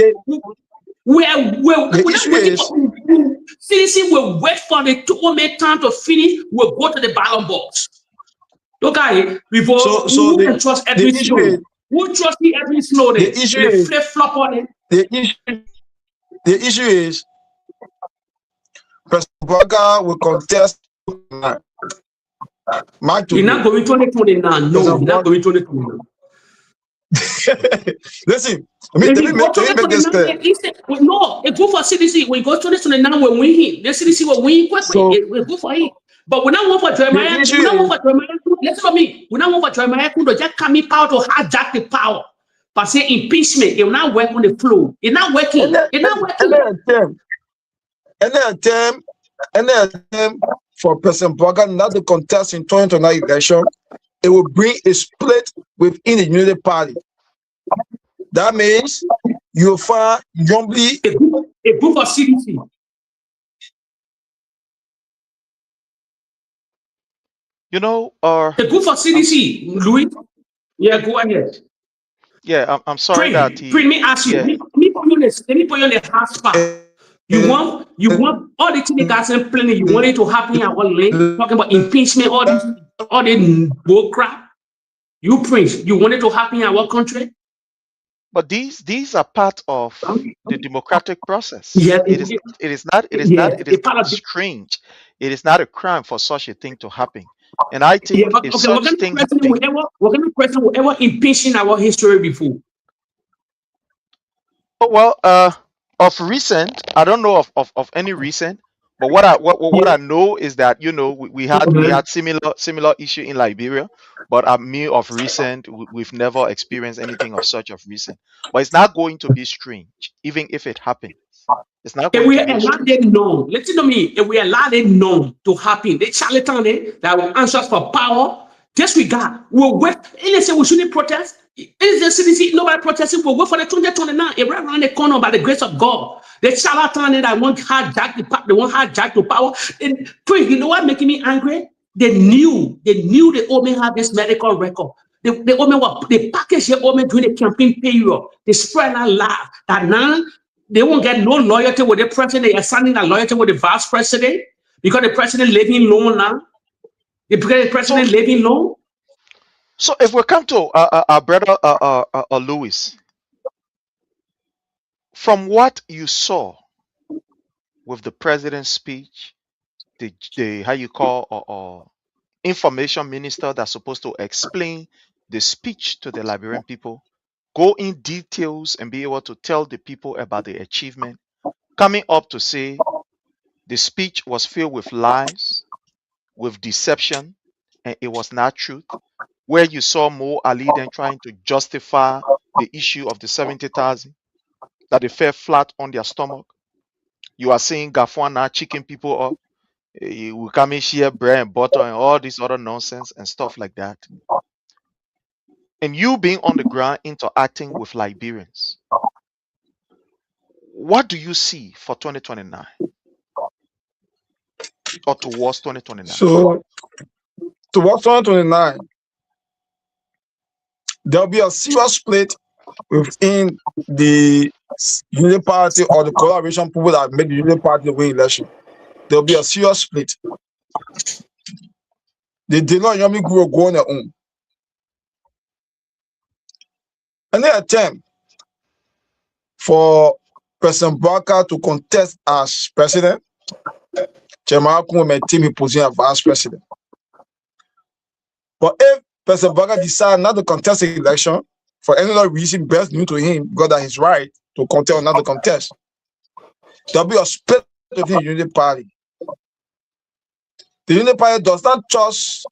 CDC will wait for the 2 time to finish. We'll go to the ballot box. Look at it. Before who can trust every Snowden? Who trust every Snowden? The issue is flip flop on it. The issue is President Boaga will contest. You're not going 2029. No, you're not going 2029. Listen, let me make this clear. No, it go for CDC. We go 2029, we win him. The CDC will win quickly. We go for him. But we not want for Jeremiah. We not want for Jeremiah. Listen to me. We not want for Jeremiah to just come in power to hijack the power. But say impeachment, it will not work on the floor. It's not working. It's not working. Any attempt for President Boaga not to contest in 2029 election, it will bring a split within the Unity Party. That means you'll find Yombly a group of CDC. You know, a group of CDC, Louis. Yeah, go ahead. Yeah, I'm sorry that he. Me ask you. Let me put you on the hard spot. You want all the things guys are planning. You want it to happen at one lane. Talking about impeachment, all the bull crap. You Prince, you want it to happen in our country? But these are part of the democratic process. Yeah, it is not strange. It is not a crime for such a thing to happen. And I think if such things happen, what kind of person will ever impeach in our history before? Oh, well, of recent, I don't know of any recent, but what I know is that we had similar issue in Liberia, but I mean of recent, we've never experienced anything of such of recent. But it's not going to be strange, even if it happens. It's not. If we allow them known, listen to me. If we allow them known to happen, the charlatan that will answer us for power, disregard. We'll wait. And they say we shouldn't protest. Is the CDC nobody protesting? We'll wait for the 2029. It right around the corner by the grace of God. The charlatan that want hijack the power. And please, you know what making me angry? They knew the Omen had this medical record. The Omen they packaged the Omen during the campaign period. They spread that lie that now they won't get no loyalty with the president. They are signing a loyalty with the vice president because the president living low now. Because the president living low. So if we come to our brother Louis, from what you saw with the president's speech, the how you call information minister that's supposed to explain the speech to the Liberian people, go in details and be able to tell the people about the achievement, coming up to say the speech was filled with lies, with deception, and it was not truth, where you saw Mo Ali then trying to justify the issue of the 70,000, that they fell flat on their stomach. You are seeing Gafwan now chicken people up. You will come in here, bread and butter and all this other nonsense and stuff like that. And you being on the ground interacting with Liberians. What do you see for 2029? Or towards 2029? So, towards 2029, there'll be a serious split within the Unity Party or the collaboration people that made the Unity Party win election. There'll be a serious split. They did not normally go on their own. Any attempt for President Boubacar to contest as president, Chairman Akum may team his position as vice president. But if President Boubacar decides not to contest the election for any other reason best known to him, because that is right to contest or not to contest, there'll be a split within the Unity Party. The Unity Party does not trust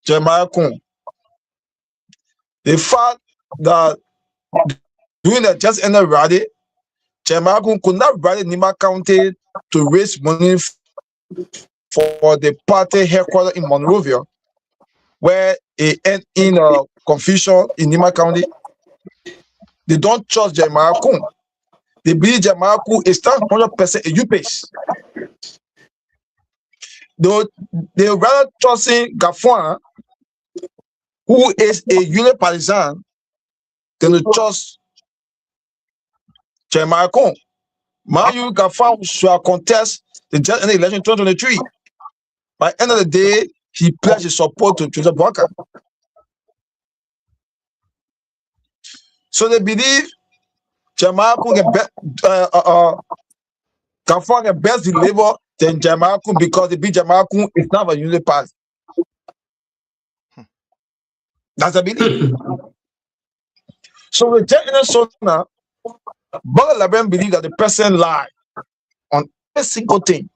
Chairman Akum. The fact that during the just ended rally, Chairman Akum could not rally Nima County to raise money for the party headquarters in Monrovia, where it ended in confusion in Nima County. They don't trust Chairman Akum. They believe Chairman Akum is 100% a UPS. They rather trusting Gafwan, who is a unit partisan, than to trust Chairman Akum. Mayu Gafwan should contest the just ended election in 2023. By the end of the day, he pledged his support to President Boubacar. So they believe Chairman Akum Gafwan can best deliver than Chairman Akum because they believe Chairman Akum is not a unity party. That's a belief. So with Jack Sona, Boga Laben believe that the president lied on every single thing.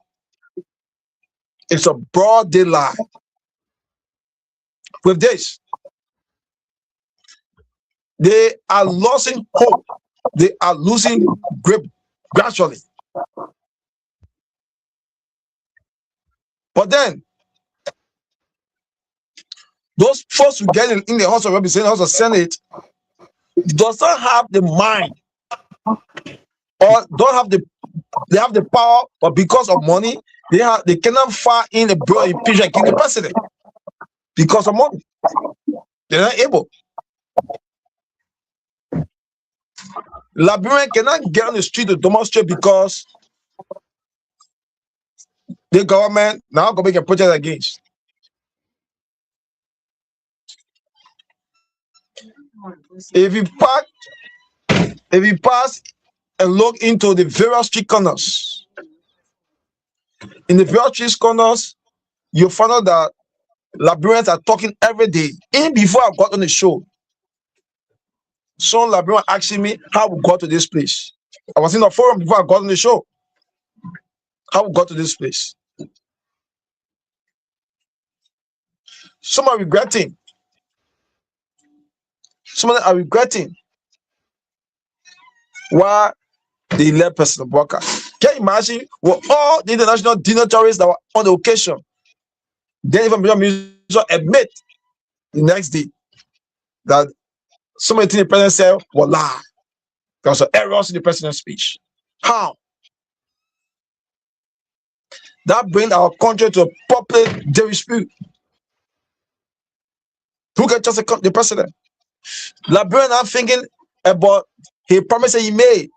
It's a broad day lie. With this, they are losing hope. They are losing grip gradually. But then, those folks who get in the House of Representatives, House of Senate, does not have the mind, or don't have they have the power, but because of money, they cannot file in a bill impeachment against the president because of money. They're not able. Liberian cannot get on the street to demonstrate because the government now going to make a protest against. If you pass and look into the various street corners, in the various street corners, you find out that Liberians are talking every day. Even before I got on the show, some Liberian asking me how we got to this place. I was in the forum before I got on the show. How we got to this place. Some are regretting. Some of them are regretting why they let President Boubacar. Can you imagine what all the international dignitaries that were on the occasion, then even Minister admit the next day that some of the things the president said were lie. There was errors in the president's speech. How? That brings our country to a public dispute. Who can trust the president? Liberians are thinking about a promise that he made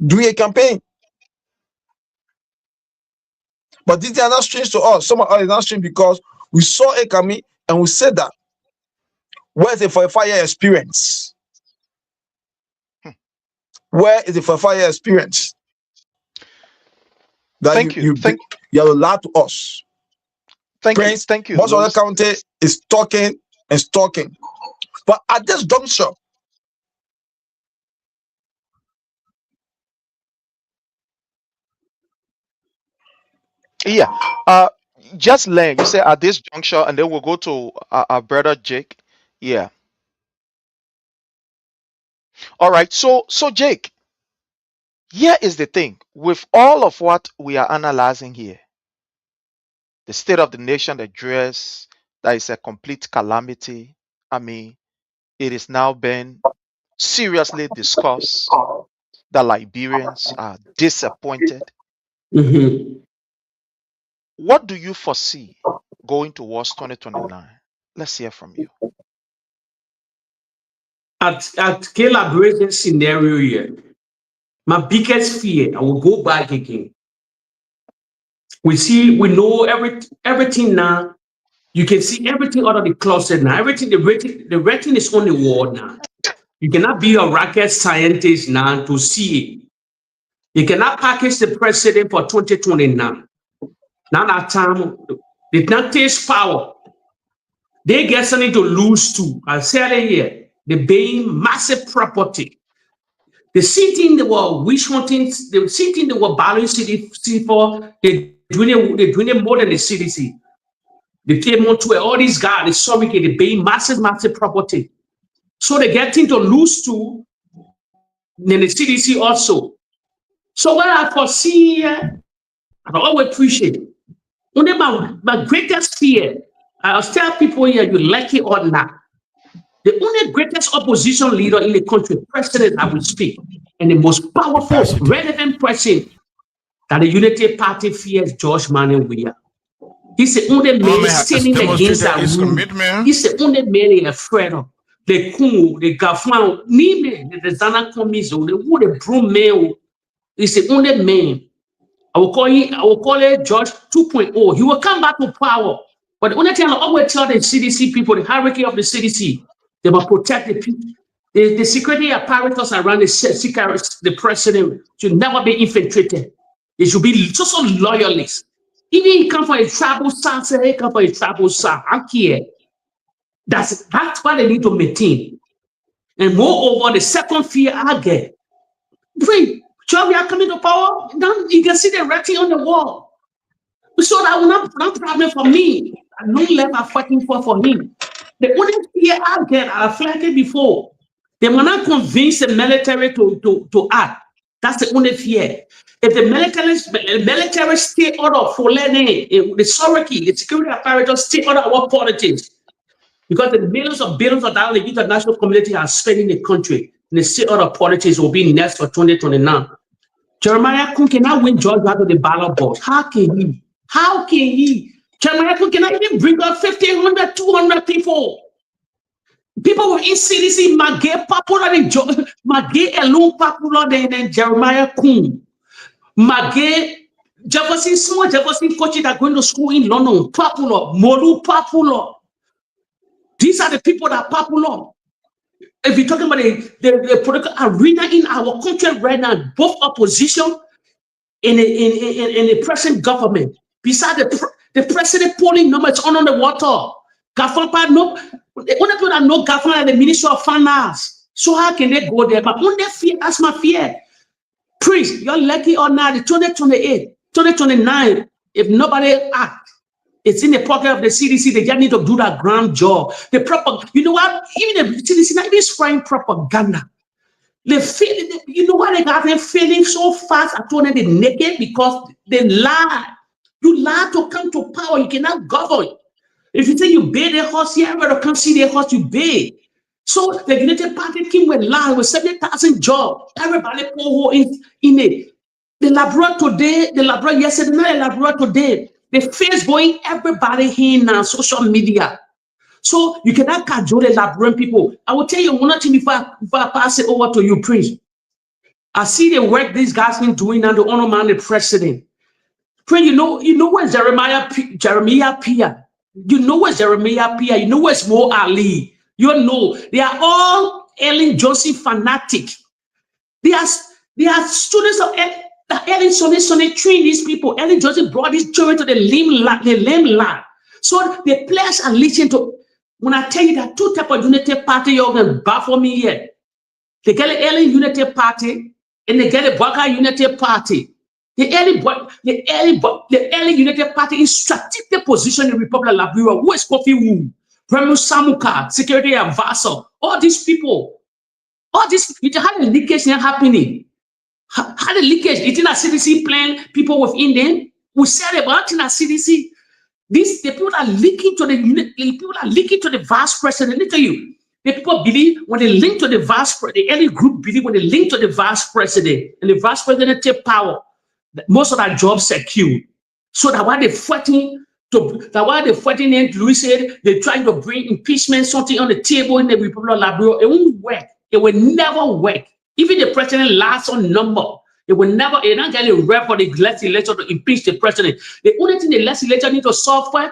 during a campaign. But these are not strange to us. Some of us are not strange because we saw it coming and we said that. Where is the 45-year experience? Where is the 45-year experience? That Thank you. You have allowed to us. Prince, thank you. most of the county is talking and stalking. But at this juncture, Yeah. Just Len, you say at this juncture, and then we'll go to our brother Jake. Yeah. All right. So Jake, here is the thing. With all of what we are analyzing here, the state of the nation address, that is a complete calamity. I mean, it is now been seriously discussed that Liberians are disappointed. What do you foresee going towards 2029? Let's hear from you. At Caleb scenario here, my biggest fear, I will go back again. We know everything now. You can see everything out of the closet now. Everything, the writing is on the wall now. You cannot be a rocket scientist now to see it. You cannot package the president for 2029. Now that time, they not taste power. They get something to lose to. I said it here. They're paying massive property. The sitting they were witch hunting, the sitting they were battling city for, they're doing it more than the CDC. They came on to all these guys, they're paying massive property. So they get things to lose to, then the CDC also. So what I foresee, I always appreciate it. Only my greatest fear, I'll tell people here, you like it or not. The only greatest opposition leader in the country, president, I will speak, and the most powerful, relevant person that the Unity Party fears, George Manning Weah. He's the only man standing against that rule. He's the only man they're afraid of. The Kungu, the Gafan, the Zana Komiso, the Broom Mail. He's the only man. I will call it George 2.0. He will come back to power. But the only thing I always tell the CDC people, the hierarchy of the CDC, they will protect the people. The security apparatus around the president should never be infiltrated. They should be just so loyalists. Even if he come from a tribal side, say he come from a tribal side. I don't care. That's what they need to maintain. And moreover, the second fear I get, we are coming to power. Now you can see the writing on the wall. So that will not problem for me. No left are fighting for him. The only fear I get, I've flagged it before. They will not convince the military to act. That's the only fear. If the military stay out of Fulani, the Soraki, the security apparatus stay out of our politics, because the millions of billions of dollars the international community are spending in the country, and the state out of politics will be next for 2029. Jeremiah Kun cannot win Georgia to the ballot box. How can he? How can he? Jeremiah Kun cannot even bring up 1,500, 200 people. People were in CDC, Magay popular than Magay alone popular than Jeremiah Kun. Magay, Jefferson coaches that are going to school in London, popular, Modu popular. These are the people that are popular. If you're talking about the political arena in our country right now, both opposition and the present government, besides the president polling number, it's on the water. Gafapa, no, the only people that know Gafapa are the Minister of Finance. So how can they go there? But when they fear, that's my fear. Please, you're lucky or not, the 2028, 2029, if nobody act, it's in the pocket of the CDC. They just need to do that grand job. The proper, you know what? Even the CDC not even spraying propaganda. They feel, you know why they got them feeling so fast? I told them they're naked because they lie. You lie to come to power. You cannot govern. If you say you pay the horse, here, everybody come see the horse you pay. So the United Party came with lie with 70,000 jobs. Everybody pour in it. The laboratory today, the laboratory yesterday, not the laboratory today. The face going everybody here now, social media. So you cannot cajole the Labrador people. I will tell you one thing before I pass it over to you, Prince. I see the work these guys been doing now to honor man the president. Prince, you know where's Jeremiah Pia? You know where's Jeremiah Pia? You know where's Mo Ali? You know they are all Ellen Johnson fanatic. They are students of Ellen Sonny trained these people. Ellen Johnson brought these children to the lame land. So the players are listening to, when I tell you that two type of unity party, you're going to baffle me here. They get the early unity party and they get the Baka unity party. The early unity party is strategic position in the Republic of Liberia. Who is Kofi Wu, Premier Samuka, Security Advisor, all these people, all this, it had a leakage happening. Had a leakage. It's in a CDC plan, people within them. We said about in a CDC. The people are linking to the people are linking to the vice president. Let me tell you, the people believe when they link to the vice president, the early group believe when they link to the vice president and the vice president take power, most of that jobs secured. So that while they're fighting and Louis said they're trying to bring impeachment, something on the table in the Republic of Liberia, it won't work. It will never work. Even the president last on number. It will never, it not get a rep for the legislature to impeach the president. The only thing the legislature need to solve for,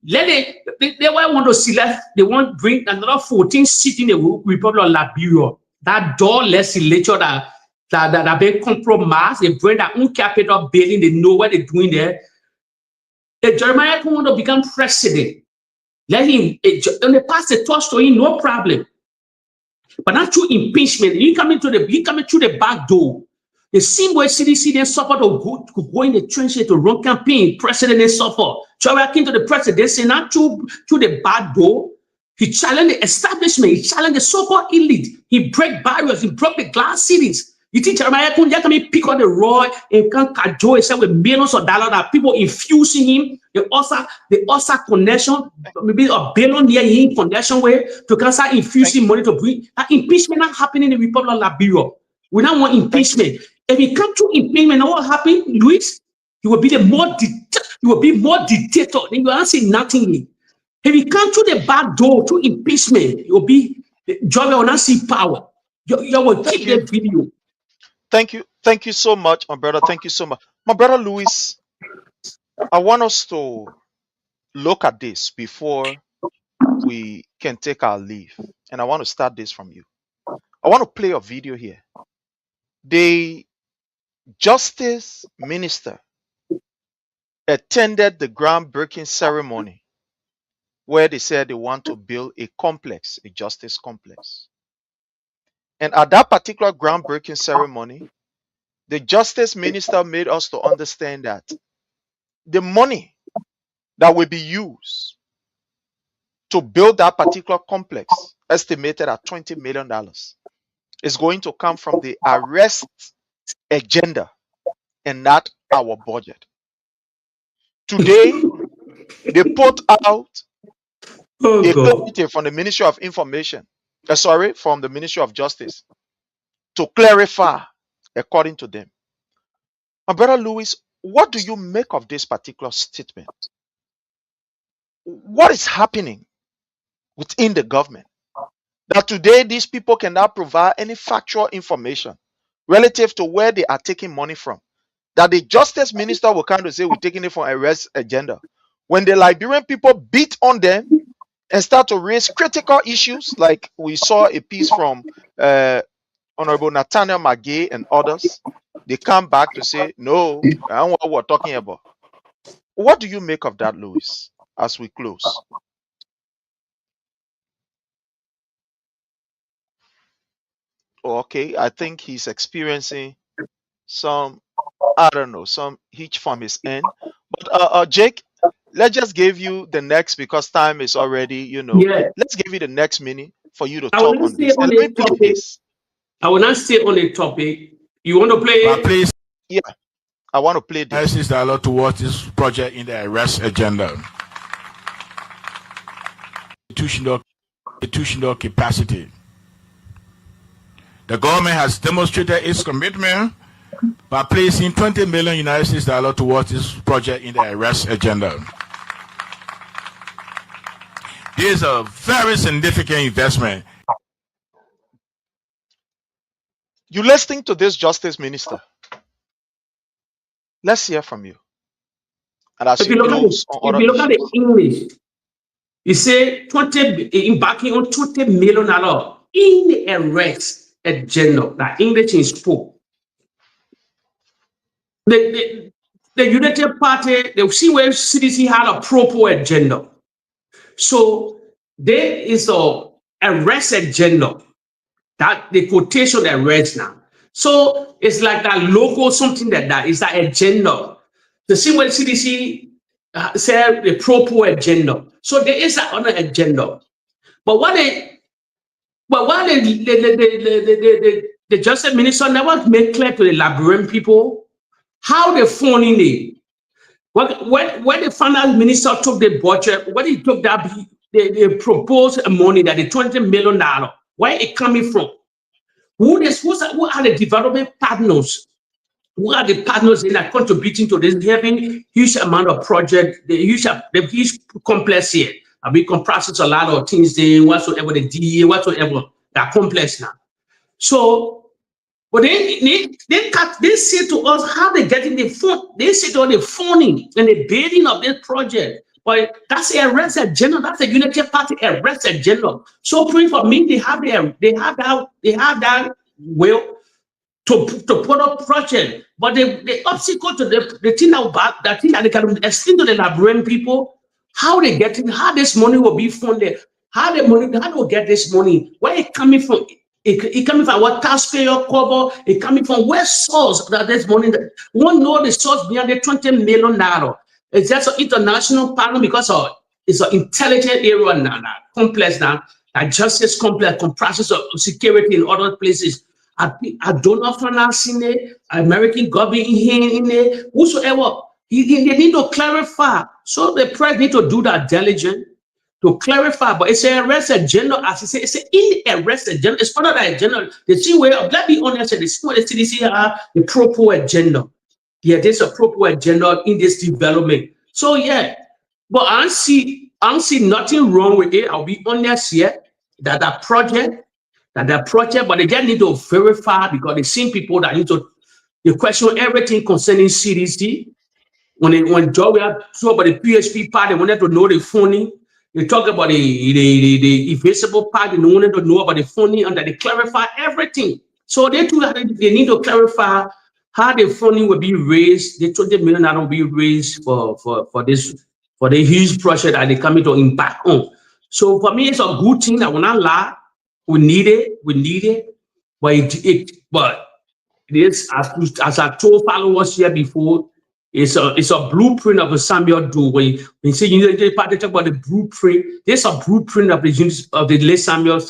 they want to select, they want to bring another 14 seats in the Republic of Liberia. That door legislature that been compromised, they bring their own capital building, they know what they're doing there. If Jeremiah want to become president, let him, and they pass the torch to him, no problem. But not through impeachment. He coming through the back door. The same way CDC then suffered to go in the trenches to run campaign, president and suffer. Trevor came to the presidency, not through the back door. He challenged the establishment, he challenged the so-called elite. He break barriers, he broke the glass cities. You think Jeremiah Kun come and pick on the Roy and can cajole himself with millions of dollars that people infusing him, the OSA connection, maybe a billion near him connection way to can start infusing money to bring that impeachment not happening in the Republic of Liberia. We don't want impeachment. If he come to impeachment, what happened, Luis? He will be more dictator. Then you will say nothing. If he come to the back door to impeachment, it will be Joy will not see power. You will keep that video. Thank you so much, my brother. Thank you so much, my brother Luis. I want us to look at this before we can take our leave, and I want to start this from you. I want to play a video here. The Justice Minister attended the groundbreaking ceremony where they said they want to build a complex, a justice complex. And at that particular groundbreaking ceremony, the Justice Minister made us to understand that the money that will be used to build that particular complex, estimated at $20 million, is going to come from the arrest agenda and not our budget. Today, they put out a committee from the Ministry of Information, from the Ministry of Justice, to clarify according to them. My brother Luis, what do you make of this particular statement? What is happening within the government that today these people cannot provide any factual information relative to where they are taking money from? That the Justice Minister will kind of say we're taking it from arrest agenda, when the Liberian people beat on them and start to raise critical issues, like we saw a piece from Honorable Nathaniel Magay and others. They come back to say, no, I don't know what we're talking about. What do you make of that, Luis, as we close? Okay, I think he's experiencing some, I don't know, some hitch from his end. But Jake, let's just give you the next, because time is already, let's give you the next minute for you to talk on this. And let me play this. I will not stay on the topic. You want to play it? Please. Yeah, I want to play this. This is the lot towards this project in the arrest agenda. Institutional capacity. The government has demonstrated its commitment by placing $20 million United States dollars towards this project in the arrest agenda. This is a very significant investment. You listening to this Justice Minister? Let's hear from you. And as if you look at the English, he said embarking on $20 million in the arrest agenda. That English is spoke. The United Party, they see where CDC had a proper agenda. So there is a rest agenda. That the quotation arrest now. So it's like that logo, something like that. It's that agenda. The same way CDC said the pro-poor agenda. So there is another agenda. But what the Justice Minister never made clear to the Liberian people how they funding it. When the finance minister took the budget, when he took that, they proposed a money that the $20 million, where it coming from? Who are the development partners? Who are the partners in that contributing to this having huge amount of project, the huge complex here? We can process a lot of things there, whatsoever the DA, whatsoever, that complex now. So, but they say to us how they getting the fund. They say to us the funding and the bidding of this project. But that's a arrest agenda. That's a Unity Party arrest agenda. So, for me, they have that will to put up project. But the obstacle to the thing that they can explain to the Liberian people how they getting, how this money will be funded, how they will get this money, where it coming from. It coming from what taxpayer cover. It coming from where source that this money. We won't know the source behind the $20 million. It's just an international partner because it's an intelligent area now, complex now, that justice complex, comprises of security in other places. I donor financing it, American government in it, whosoever. They need to clarify. So the press need to do that diligent to clarify. But it's an arrest agenda, as you say, it's an arrest agenda. It's part of that agenda. The same way, let's be honest, the same way the CDC are the pro-poor agenda. Yeah, there's a proper agenda in this development. So yeah, but I don't see nothing wrong with it. I'll be honest here that project, but they just need to verify because the same people that need to question everything concerning CDC. When Joe talk about the PHP part, they wanted to know the funding. They talk about the invisible part, they wanted to know about the funding, and that they clarify everything. So they need to clarify how the funding will be raised, the $20 million will be raised for the huge project that they coming to impact on. So for me, it's a good thing. I will not lie. We need it. But this, as I told followers here before, it's a blueprint of a Samuel Doe. When you say you talk about the blueprint, there's a blueprint of the late Samuel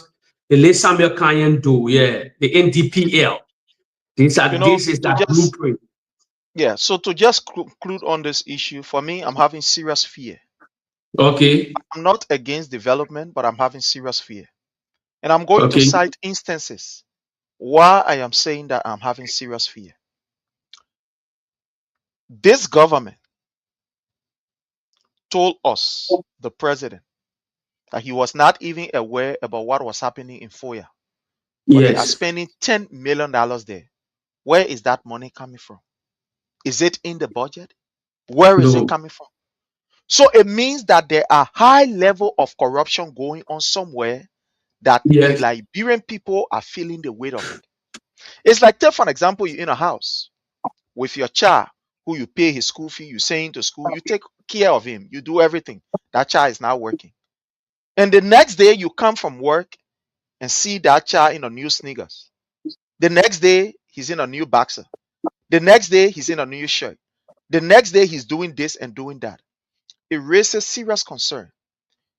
Kanyan Doe, yeah, the NDPL. This is that blueprint. Yeah, so to just conclude on this issue, for me, I'm having serious fear. Okay. I'm not against development, but I'm having serious fear. And I'm going to cite instances why I am saying that I'm having serious fear. This government told us, the president, that he was not even aware about what was happening in Foya. But they are spending $10 million there. Where is that money coming from? Is it in the budget? Where is it coming from? So it means that there are high level of corruption going on somewhere that the Liberian people are feeling the weight of it. It's like, take for an example, you're in a house with your child who you pay his school fee, you send him to school, you take care of him, you do everything. That child is now working. And the next day you come from work and see that child in a new sneakers. The next day he's in a new boxer. The next day he's in a new shirt. The next day he's doing this and doing that. It raises serious concern.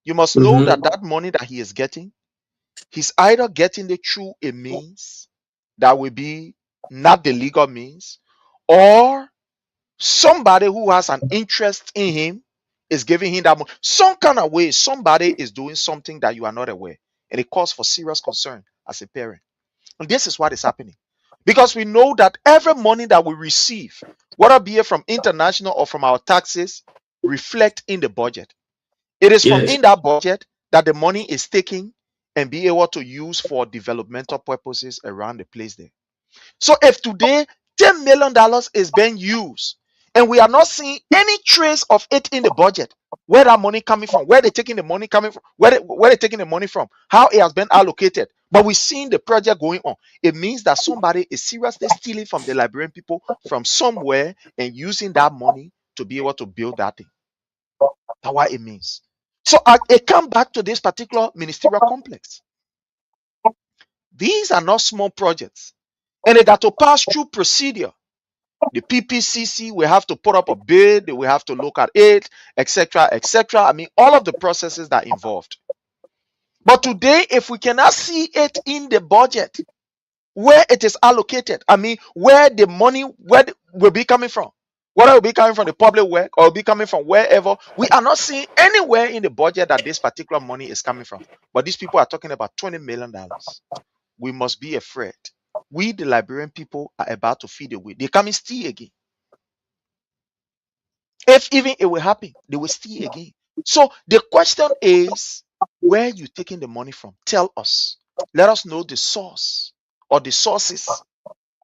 You must know that that money that he is getting, he's either getting it through a means that will be not the legal means, or somebody who has an interest in him is giving him that money. Some kind of way, somebody is doing something that you are not aware, and it calls for serious concern as a parent. And this is what is happening. Because we know that every money that we receive, whether be it from international or from our taxes, reflect in the budget. It is from in that budget that the money is taken and be able to use for developmental purposes around the place there. So if today $10 million is being used and we are not seeing any trace of it in the budget, where that money coming from, where they're taking the money coming from, where they're taking the money from, how it has been allocated, but we're seeing the project going on, it means that somebody is seriously stealing from the Liberian people from somewhere and using that money to be able to build that thing. That's what it means. So I come back to this particular ministerial complex. These are not small projects, and they got to pass through procedure. The PPCC will have to put up a bid, they will have to look at it, etc., etc. I mean, all of the processes that are involved. But today, if we cannot see it in the budget, where it is allocated, I mean, where the money will be coming from, whether it will be coming from the public work or will be coming from wherever, we are not seeing anywhere in the budget that this particular money is coming from. But these people are talking about $20 million. We must be afraid. We, the Liberian people, are about to feed away. They come and steal again. If even it will happen, they will steal again. So the question is, where are you taking the money from? Tell us. Let us know the source or the sources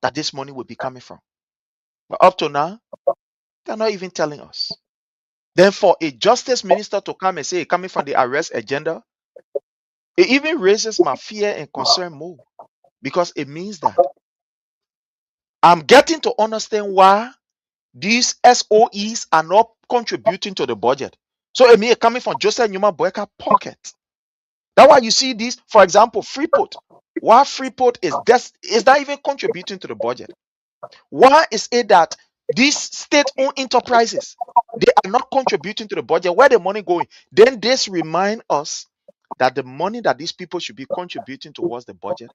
that this money will be coming from. But up to now, they're not even telling us. Then for a justice minister to come and say coming from the arrest agenda, it even raises my fear and concern more, because it means that I'm getting to understand why these SOEs are not contributing to the budget. So it means coming from Joseph Numa Boyka pocket. That's why you see this, for example, Freeport. Why Freeport is not even contributing to the budget? Why is it that these state-owned enterprises, they are not contributing to the budget? Where the money going? Then this remind us that the money that these people should be contributing towards the budget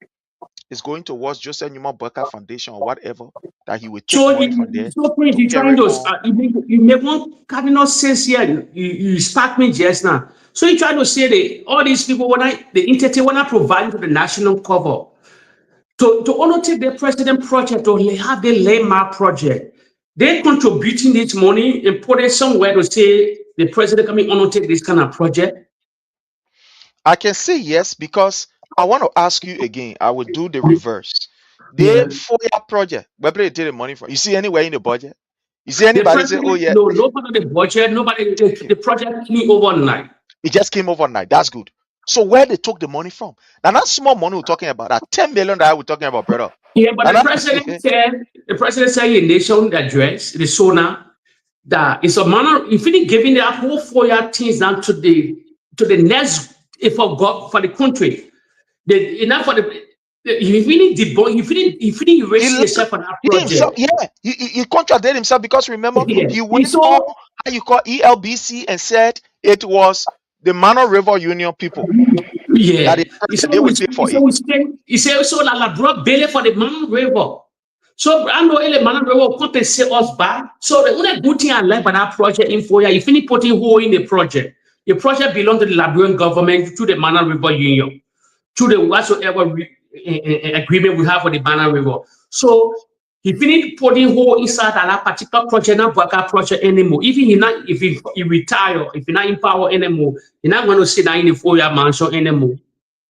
is going towards Joseph Numa Boyka Foundation or whatever, that he will take money from there. So Prince, you trying to you make one cardinal sense here. You spark me just now. So you try to say that all these people the entity when I provide to the national cover to undertake the president project to have the landmark project, they're contributing this money and put it somewhere to say the president coming undertake this kind of project. I can say yes, because I want to ask you again. I will do the reverse. The FOIA project, where they take the money from? You see anywhere in the budget? You see anybody say, "Oh yeah"? No, nobody the budget. Nobody. The project came overnight. It just came overnight. That's good. So where they took the money from? Now that's small money we're talking about. That $10 million that we're talking about, brother. Yeah, but the president said in nation address, the SONA, that it's a manner. If he giving that whole FOIA things down to the next, if for God for the country, enough for the. If he didn't erase himself on that project. He contradicted himself, because remember, he went on how you call ELBC and said it was the Mano River Union people. Yeah, they would pay for it. He said so la brought bail for the Mano River. So I know the Mano River compensate us back. So the only good thing I like about that project in FOIA, if you put in hole in the project belongs to the Liberian government, to the Mano River Union, to the whatsoever agreement we have with the Mano River. So if he need putting hole inside that particular project, not Boyka project anymore. Even if he retire, if he not in power anymore, he's not going to sit down in the FOIA mansion anymore.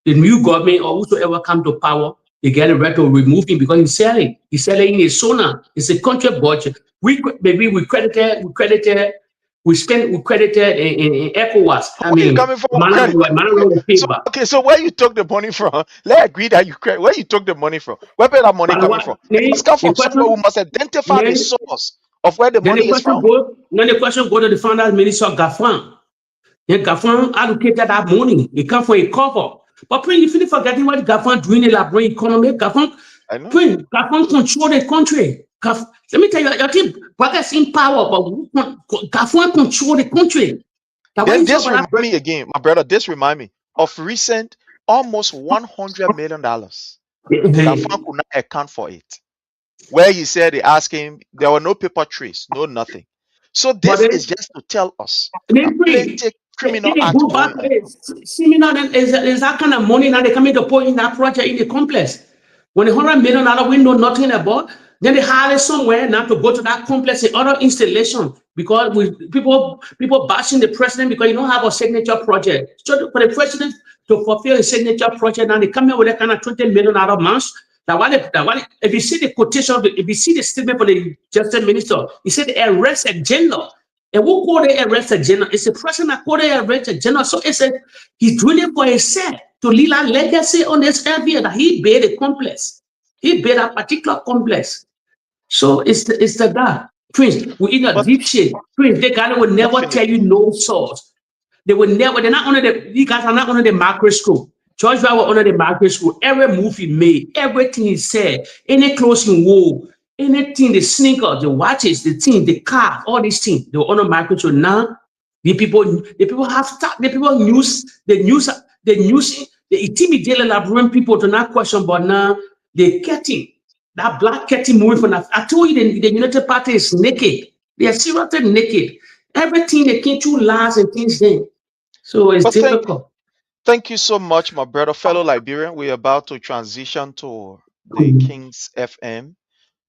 The new government or whosoever come to power, they get a right to remove him, because he's selling in a SONA. It's a country budget. We credited in ECOWAS. I mean, coming from okay, so where you took the money from? Let's agree that where you took the money from. Where that money coming from? It's come from someone who must identify the source of where the money is from. Then the question go to the finance minister, Gafan. Then Gafan allocated that money. It come for a cover. But if you forgetting what Gafan doing in the Liberian economy, Gafan control the country. Let me tell you, your team is in power, but Gafan control the country. Then this remind me again, my brother. This remind me of recent, almost $100 million. Gafan could not account for it. Where he said they asked him, there were no paper trace, no nothing. So this is just to tell us criminal act. Similar is that kind of money now they come to put in that project in the complex. When the $100 million we know nothing about, then they hire somewhere now to go to that complex and other installation, because people bashing the president because you don't have a signature project. So for the president to fulfill a signature project, now they come here with that kind of $20 million months. If you see the quotation, if you see the statement for the justice minister, he said the arrest agenda. And who call the arrest agenda? It's the president that called the arrest agenda. So it's he's doing it for himself to leave a legacy on this area that he built a complex. He built a particular complex. So it's the that. Prince, we in a deep shit. Prince, the guy will never tell you no source. They will never, they're not under the, these guys are not under the microscope. George Floyd was under the microscope. Every move he made, everything he said, any clothes he wore, anything, the sneakers, the watches, the thing, the car, all these things, they were under microscope. Now, the people have started, the people they intimidate the Liberian people to not question, but now they're getting that black getting moving from that. I told you the United Party is naked. They are seriously naked. Everything they came through lies and things then. So it's difficult. Thank you so much, my brother, fellow Liberian. We're about to transition to the Kings FM.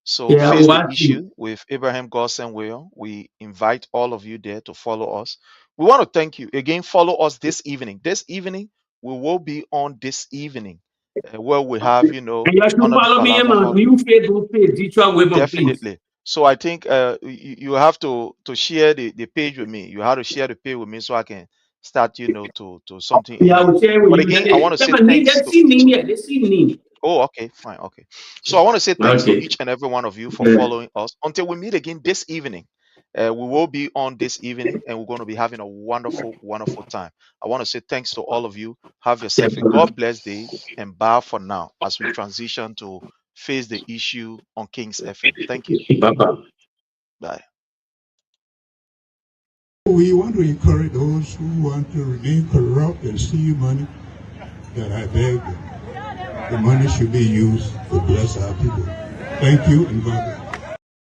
So face the issue with Abraham Godson Will. We invite all of you there to follow us. We want to thank you. Again, follow us this evening. This evening, we will be on this evening where we have, you know, follow me, man. You Facebook page, definitely. So I think you have to share the page with me. You have to share the page with me so I can start, you know, to something. Yeah, I will share with you. Again, I want to say thanks. Oh, okay, fine, okay. So I want to say thanks to each and every one of you for following us. Until we meet again this evening, we will be on this evening and we're going to be having a wonderful, wonderful time. I want to say thanks to all of you. Have yourself a God bless day and bye for now as we transition to face the issue on Kings FM. Thank you. Bye-bye. Bye. We want to encourage those who want to remain corrupt and steal money, that I beg them. The money should be used to bless our people. Thank you and bye-bye.